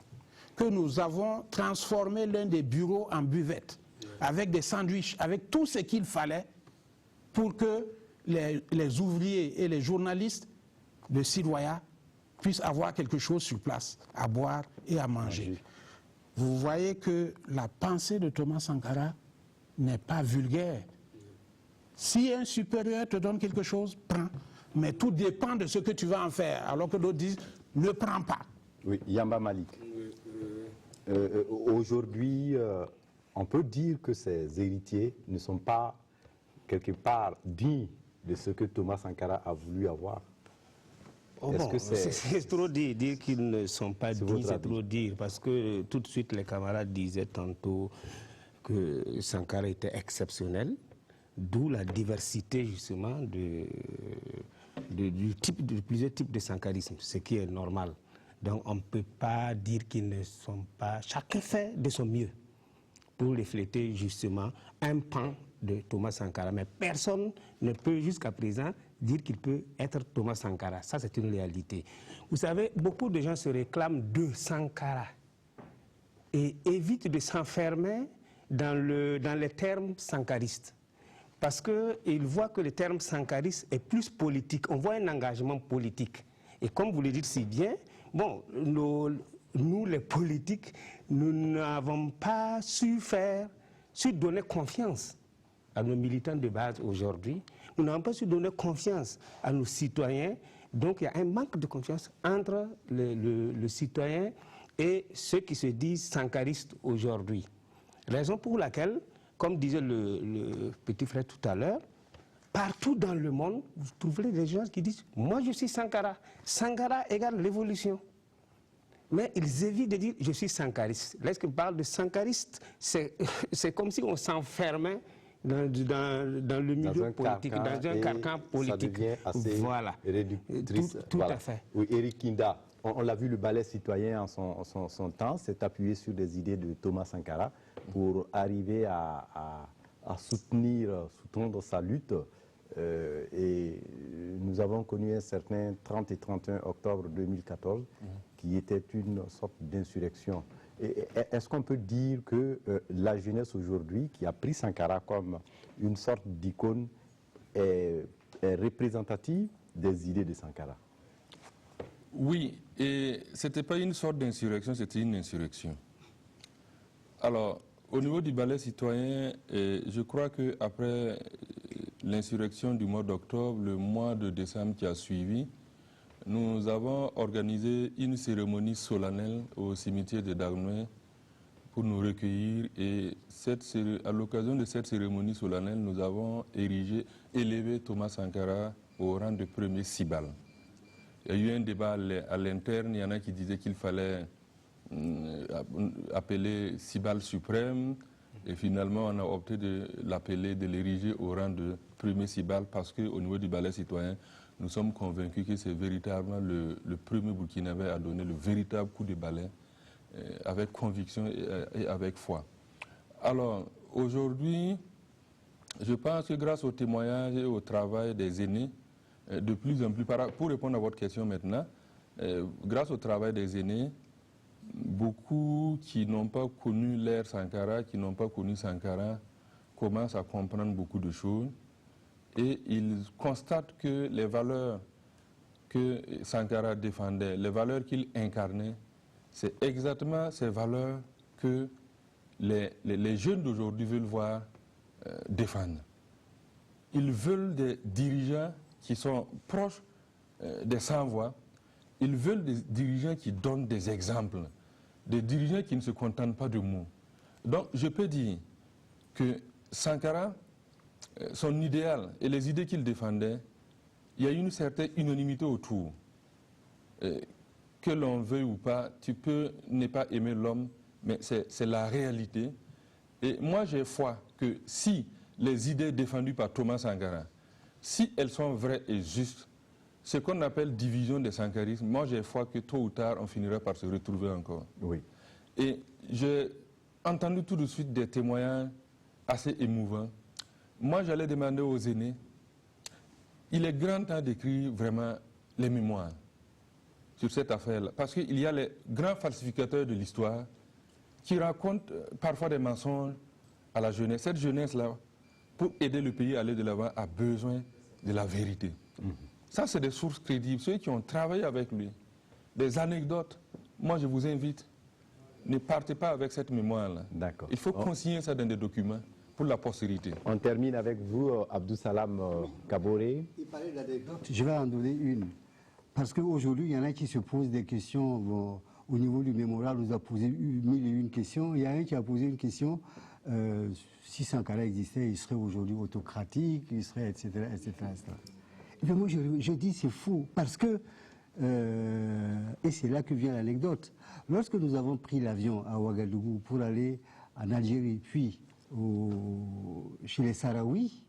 que nous avons transformé l'un des bureaux en buvette, avec des sandwichs, avec tout ce qu'il fallait pour que les ouvriers et les journalistes de Sidoya puissent avoir quelque chose sur place, à boire et à manger. Vous voyez que la pensée de Thomas Sankara n'est pas vulgaire. Si un supérieur te donne quelque chose, prends. Mais tout dépend de ce que tu vas en faire. Alors que d'autres disent, ne prends pas. Oui, Yamba Malik. Aujourd'hui, on peut dire que ces héritiers ne sont pas quelque part dignes de ce que Thomas Sankara a voulu avoir. Oh bon, c'est trop dire qu'ils ne sont pas dignes, c'est trop dire, parce que tout de suite les camarades disaient tantôt que Sankara était exceptionnel, d'où la diversité justement de plusieurs types de sankarisme, ce qui est normal. Donc on ne peut pas dire qu'ils ne sont pas... Chacun fait de son mieux pour refléter justement un pan de Thomas Sankara. Mais personne ne peut jusqu'à présent dire qu'il peut être Thomas Sankara. Ça, c'est une réalité. Vous savez, beaucoup de gens se réclament de Sankara et évitent de s'enfermer dans les termes sankaristes. Parce qu'ils voient que le terme sankariste est plus politique. On voit un engagement politique. Et comme vous le dites si bien, bon, nous, les politiques, nous n'avons pas su donner confiance à nos militants de base aujourd'hui. Nous n'avons pas su donner confiance à nos citoyens. Donc il y a un manque de confiance entre le citoyen et ceux qui se disent sankaristes aujourd'hui. Raison pour laquelle, comme disait le petit frère tout à l'heure, partout dans le monde, vous trouverez des gens qui disent « Moi, je suis Sankara. Sankara égale l'évolution. » Mais ils évitent de dire « Je suis sankariste ». Lorsqu'ils parlent de sankariste, c'est comme si on s'enfermait dans le milieu politique, dans un carcan politique. Ça devient assez réductrice. Tout à fait. Oui, Eric Kinda, on l'a vu, le ballet citoyen en son temps s'est appuyé sur des idées de Thomas Sankara pour arriver à soutenir sa lutte. Et nous avons connu un certain 30 et 31 octobre 2014 qui était une sorte d'insurrection. Est-ce qu'on peut dire que la jeunesse aujourd'hui, qui a pris Sankara comme une sorte d'icône, est représentative des idées de Sankara? Oui, et ce n'était pas une sorte d'insurrection, c'était une insurrection. Alors, au niveau du ballet citoyen, je crois qu'après l'insurrection du mois d'octobre, le mois de décembre qui a suivi, nous avons organisé une cérémonie solennelle au cimetière de Darnoué pour nous recueillir. Et à l'occasion de cette cérémonie solennelle, nous avons élevé Thomas Sankara au rang de premier Sibal. Il y a eu un débat à l'interne, il y en a qui disaient qu'il fallait appeler Sibal suprême. Et finalement, on a opté de l'appeler, de l'ériger au rang de premier Sibal parce qu'au niveau du ballet citoyen, nous sommes convaincus que c'est véritablement le premier Burkinabé à donner le véritable coup de balai avec conviction et avec foi. Alors, aujourd'hui, je pense que grâce au témoignage et au travail des aînés, de plus en plus, pour répondre à votre question maintenant, grâce au travail des aînés, beaucoup qui n'ont pas connu l'ère Sankara, qui n'ont pas connu Sankara, commencent à comprendre beaucoup de choses. Et ils constatent que les valeurs que Sankara défendait, les valeurs qu'il incarnait, c'est exactement ces valeurs que les jeunes d'aujourd'hui veulent voir défendre. Ils veulent des dirigeants qui sont proches des sans-voix. Ils veulent des dirigeants qui donnent des exemples, des dirigeants qui ne se contentent pas de mots. Donc je peux dire que Sankara, son idéal et les idées qu'il défendait, il y a une certaine unanimité autour. Que l'on veuille ou pas, tu peux ne pas aimer l'homme, mais c'est la réalité. Et moi j'ai foi que si les idées défendues par Thomas Sankara, si elles sont vraies et justes, ce qu'on appelle division des sankarismes, moi j'ai foi que tôt ou tard on finira par se retrouver encore. Oui. Et j'ai entendu tout de suite des témoignages assez émouvants moi j'allais demander aux aînés, il est grand temps d'écrire vraiment les mémoires sur cette affaire-là. Parce qu'il y a les grands falsificateurs de l'histoire qui racontent parfois des mensonges à la jeunesse. Cette jeunesse-là, pour aider le pays à aller de l'avant, a besoin de la vérité. Ça, c'est des sources crédibles. Ceux qui ont travaillé avec lui, des anecdotes, moi je vous invite, ne partez pas avec cette mémoire-là. D'accord. Il faut consigner ça dans des documents pour la postérité. On termine avec vous, Abdou Salam Kaboré. Il parlait d'anecdotes. Je vais en donner une. Parce qu'aujourd'hui, il y en a qui se posent des questions. Bon, au niveau du mémorial, on nous a posé 1001 questions. Il y a un qui a posé une question. Si Sankara existait, il serait aujourd'hui autocratique, il serait, etc., etc., etc. Et puis moi, je dis c'est faux. Parce que, et c'est là que vient l'anecdote. Lorsque nous avons pris l'avion à Ouagadougou pour aller en Algérie, puis chez les Sahraouis,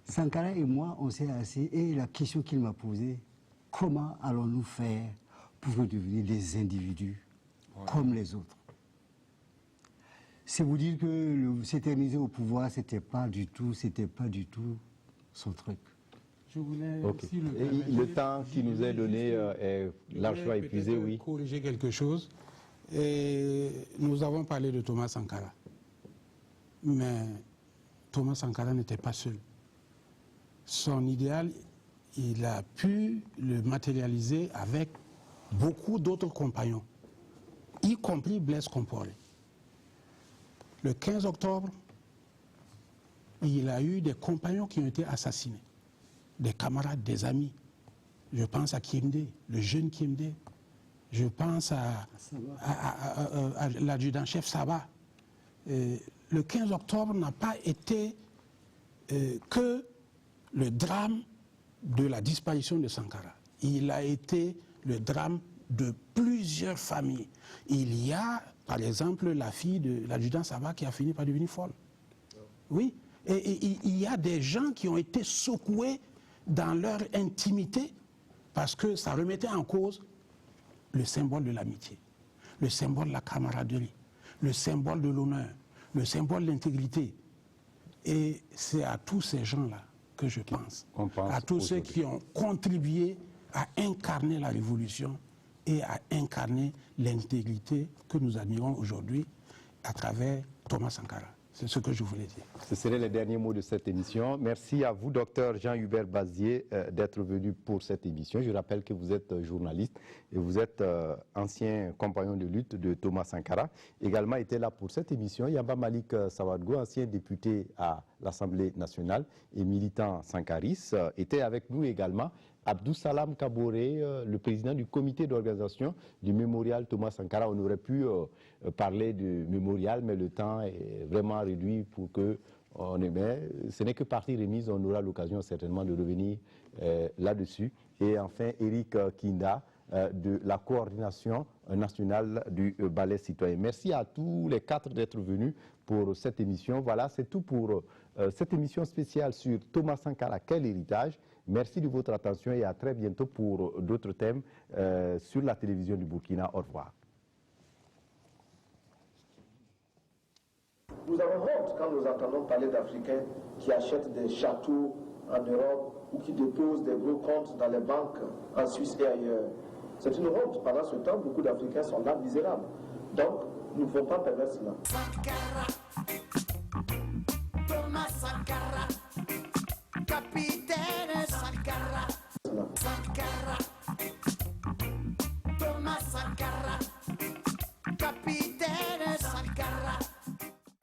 Sankara et moi, on s'est assis et la question qu'il m'a posée, comment allons-nous faire pour devenir des individus comme les autres? C'est vous dire que s'éterniser au pouvoir, c'était pas du tout son truc. Je voulais aussi le temps qui nous est donné est largement épuisé, oui. Corriger quelque chose. Et nous avons parlé de Thomas Sankara. Mais Thomas Sankara n'était pas seul. Son idéal, il a pu le matérialiser avec beaucoup d'autres compagnons, y compris Blaise Compaoré. Le 15 octobre, il a eu des compagnons qui ont été assassinés, des camarades, des amis. Je pense à Kiemde, le jeune Kiemde. Je pense à l'adjudant-chef Saba. Le 15 octobre n'a pas été que le drame de la disparition de Sankara. Il a été le drame de plusieurs familles. Il y a, par exemple, la fille de l'adjudant Saba qui a fini par devenir folle. Oui, et il y a des gens qui ont été secoués dans leur intimité parce que ça remettait en cause le symbole de l'amitié, le symbole de la camaraderie, le symbole de l'honneur, le symbole de l'intégrité. Et c'est à tous ces gens-là que je pense, à tous ceux qui ont contribué à incarner la révolution et à incarner l'intégrité que nous admirons aujourd'hui à travers Thomas Sankara. C'est ce que je voulais dire. Ce seraient les derniers mots de cette émission. Merci à vous, docteur Jean-Hubert Bazier, d'être venu pour cette émission. Je rappelle que vous êtes journaliste et vous êtes ancien compagnon de lutte de Thomas Sankara. Également était là pour cette émission Yamba Malik Sawadgo, ancien député à l'Assemblée nationale et militant sankariste, était avec nous également. Abdou Salam Kaboré, le président du comité d'organisation du mémorial Thomas Sankara. On aurait pu parler du mémorial, mais le temps est vraiment réduit pour que on aimait. Ce n'est que partie remise, on aura l'occasion certainement de revenir là-dessus. Et enfin, Eric Kinda, de la coordination nationale du ballet citoyen. Merci à tous les quatre d'être venus pour cette émission. Voilà, c'est tout pour cette émission spéciale sur Thomas Sankara, quel héritage. Merci de votre attention et à très bientôt pour d'autres thèmes sur la télévision du Burkina. Au revoir. Nous avons honte quand nous entendons parler d'Africains qui achètent des châteaux en Europe ou qui déposent des gros comptes dans les banques en Suisse et ailleurs. C'est une honte. Pendant ce temps, beaucoup d'Africains sont là misérables. Donc, nous ne pouvons pas permettre cela. Sankara, Thomas Sankara, capitaine Sankara, Sankara.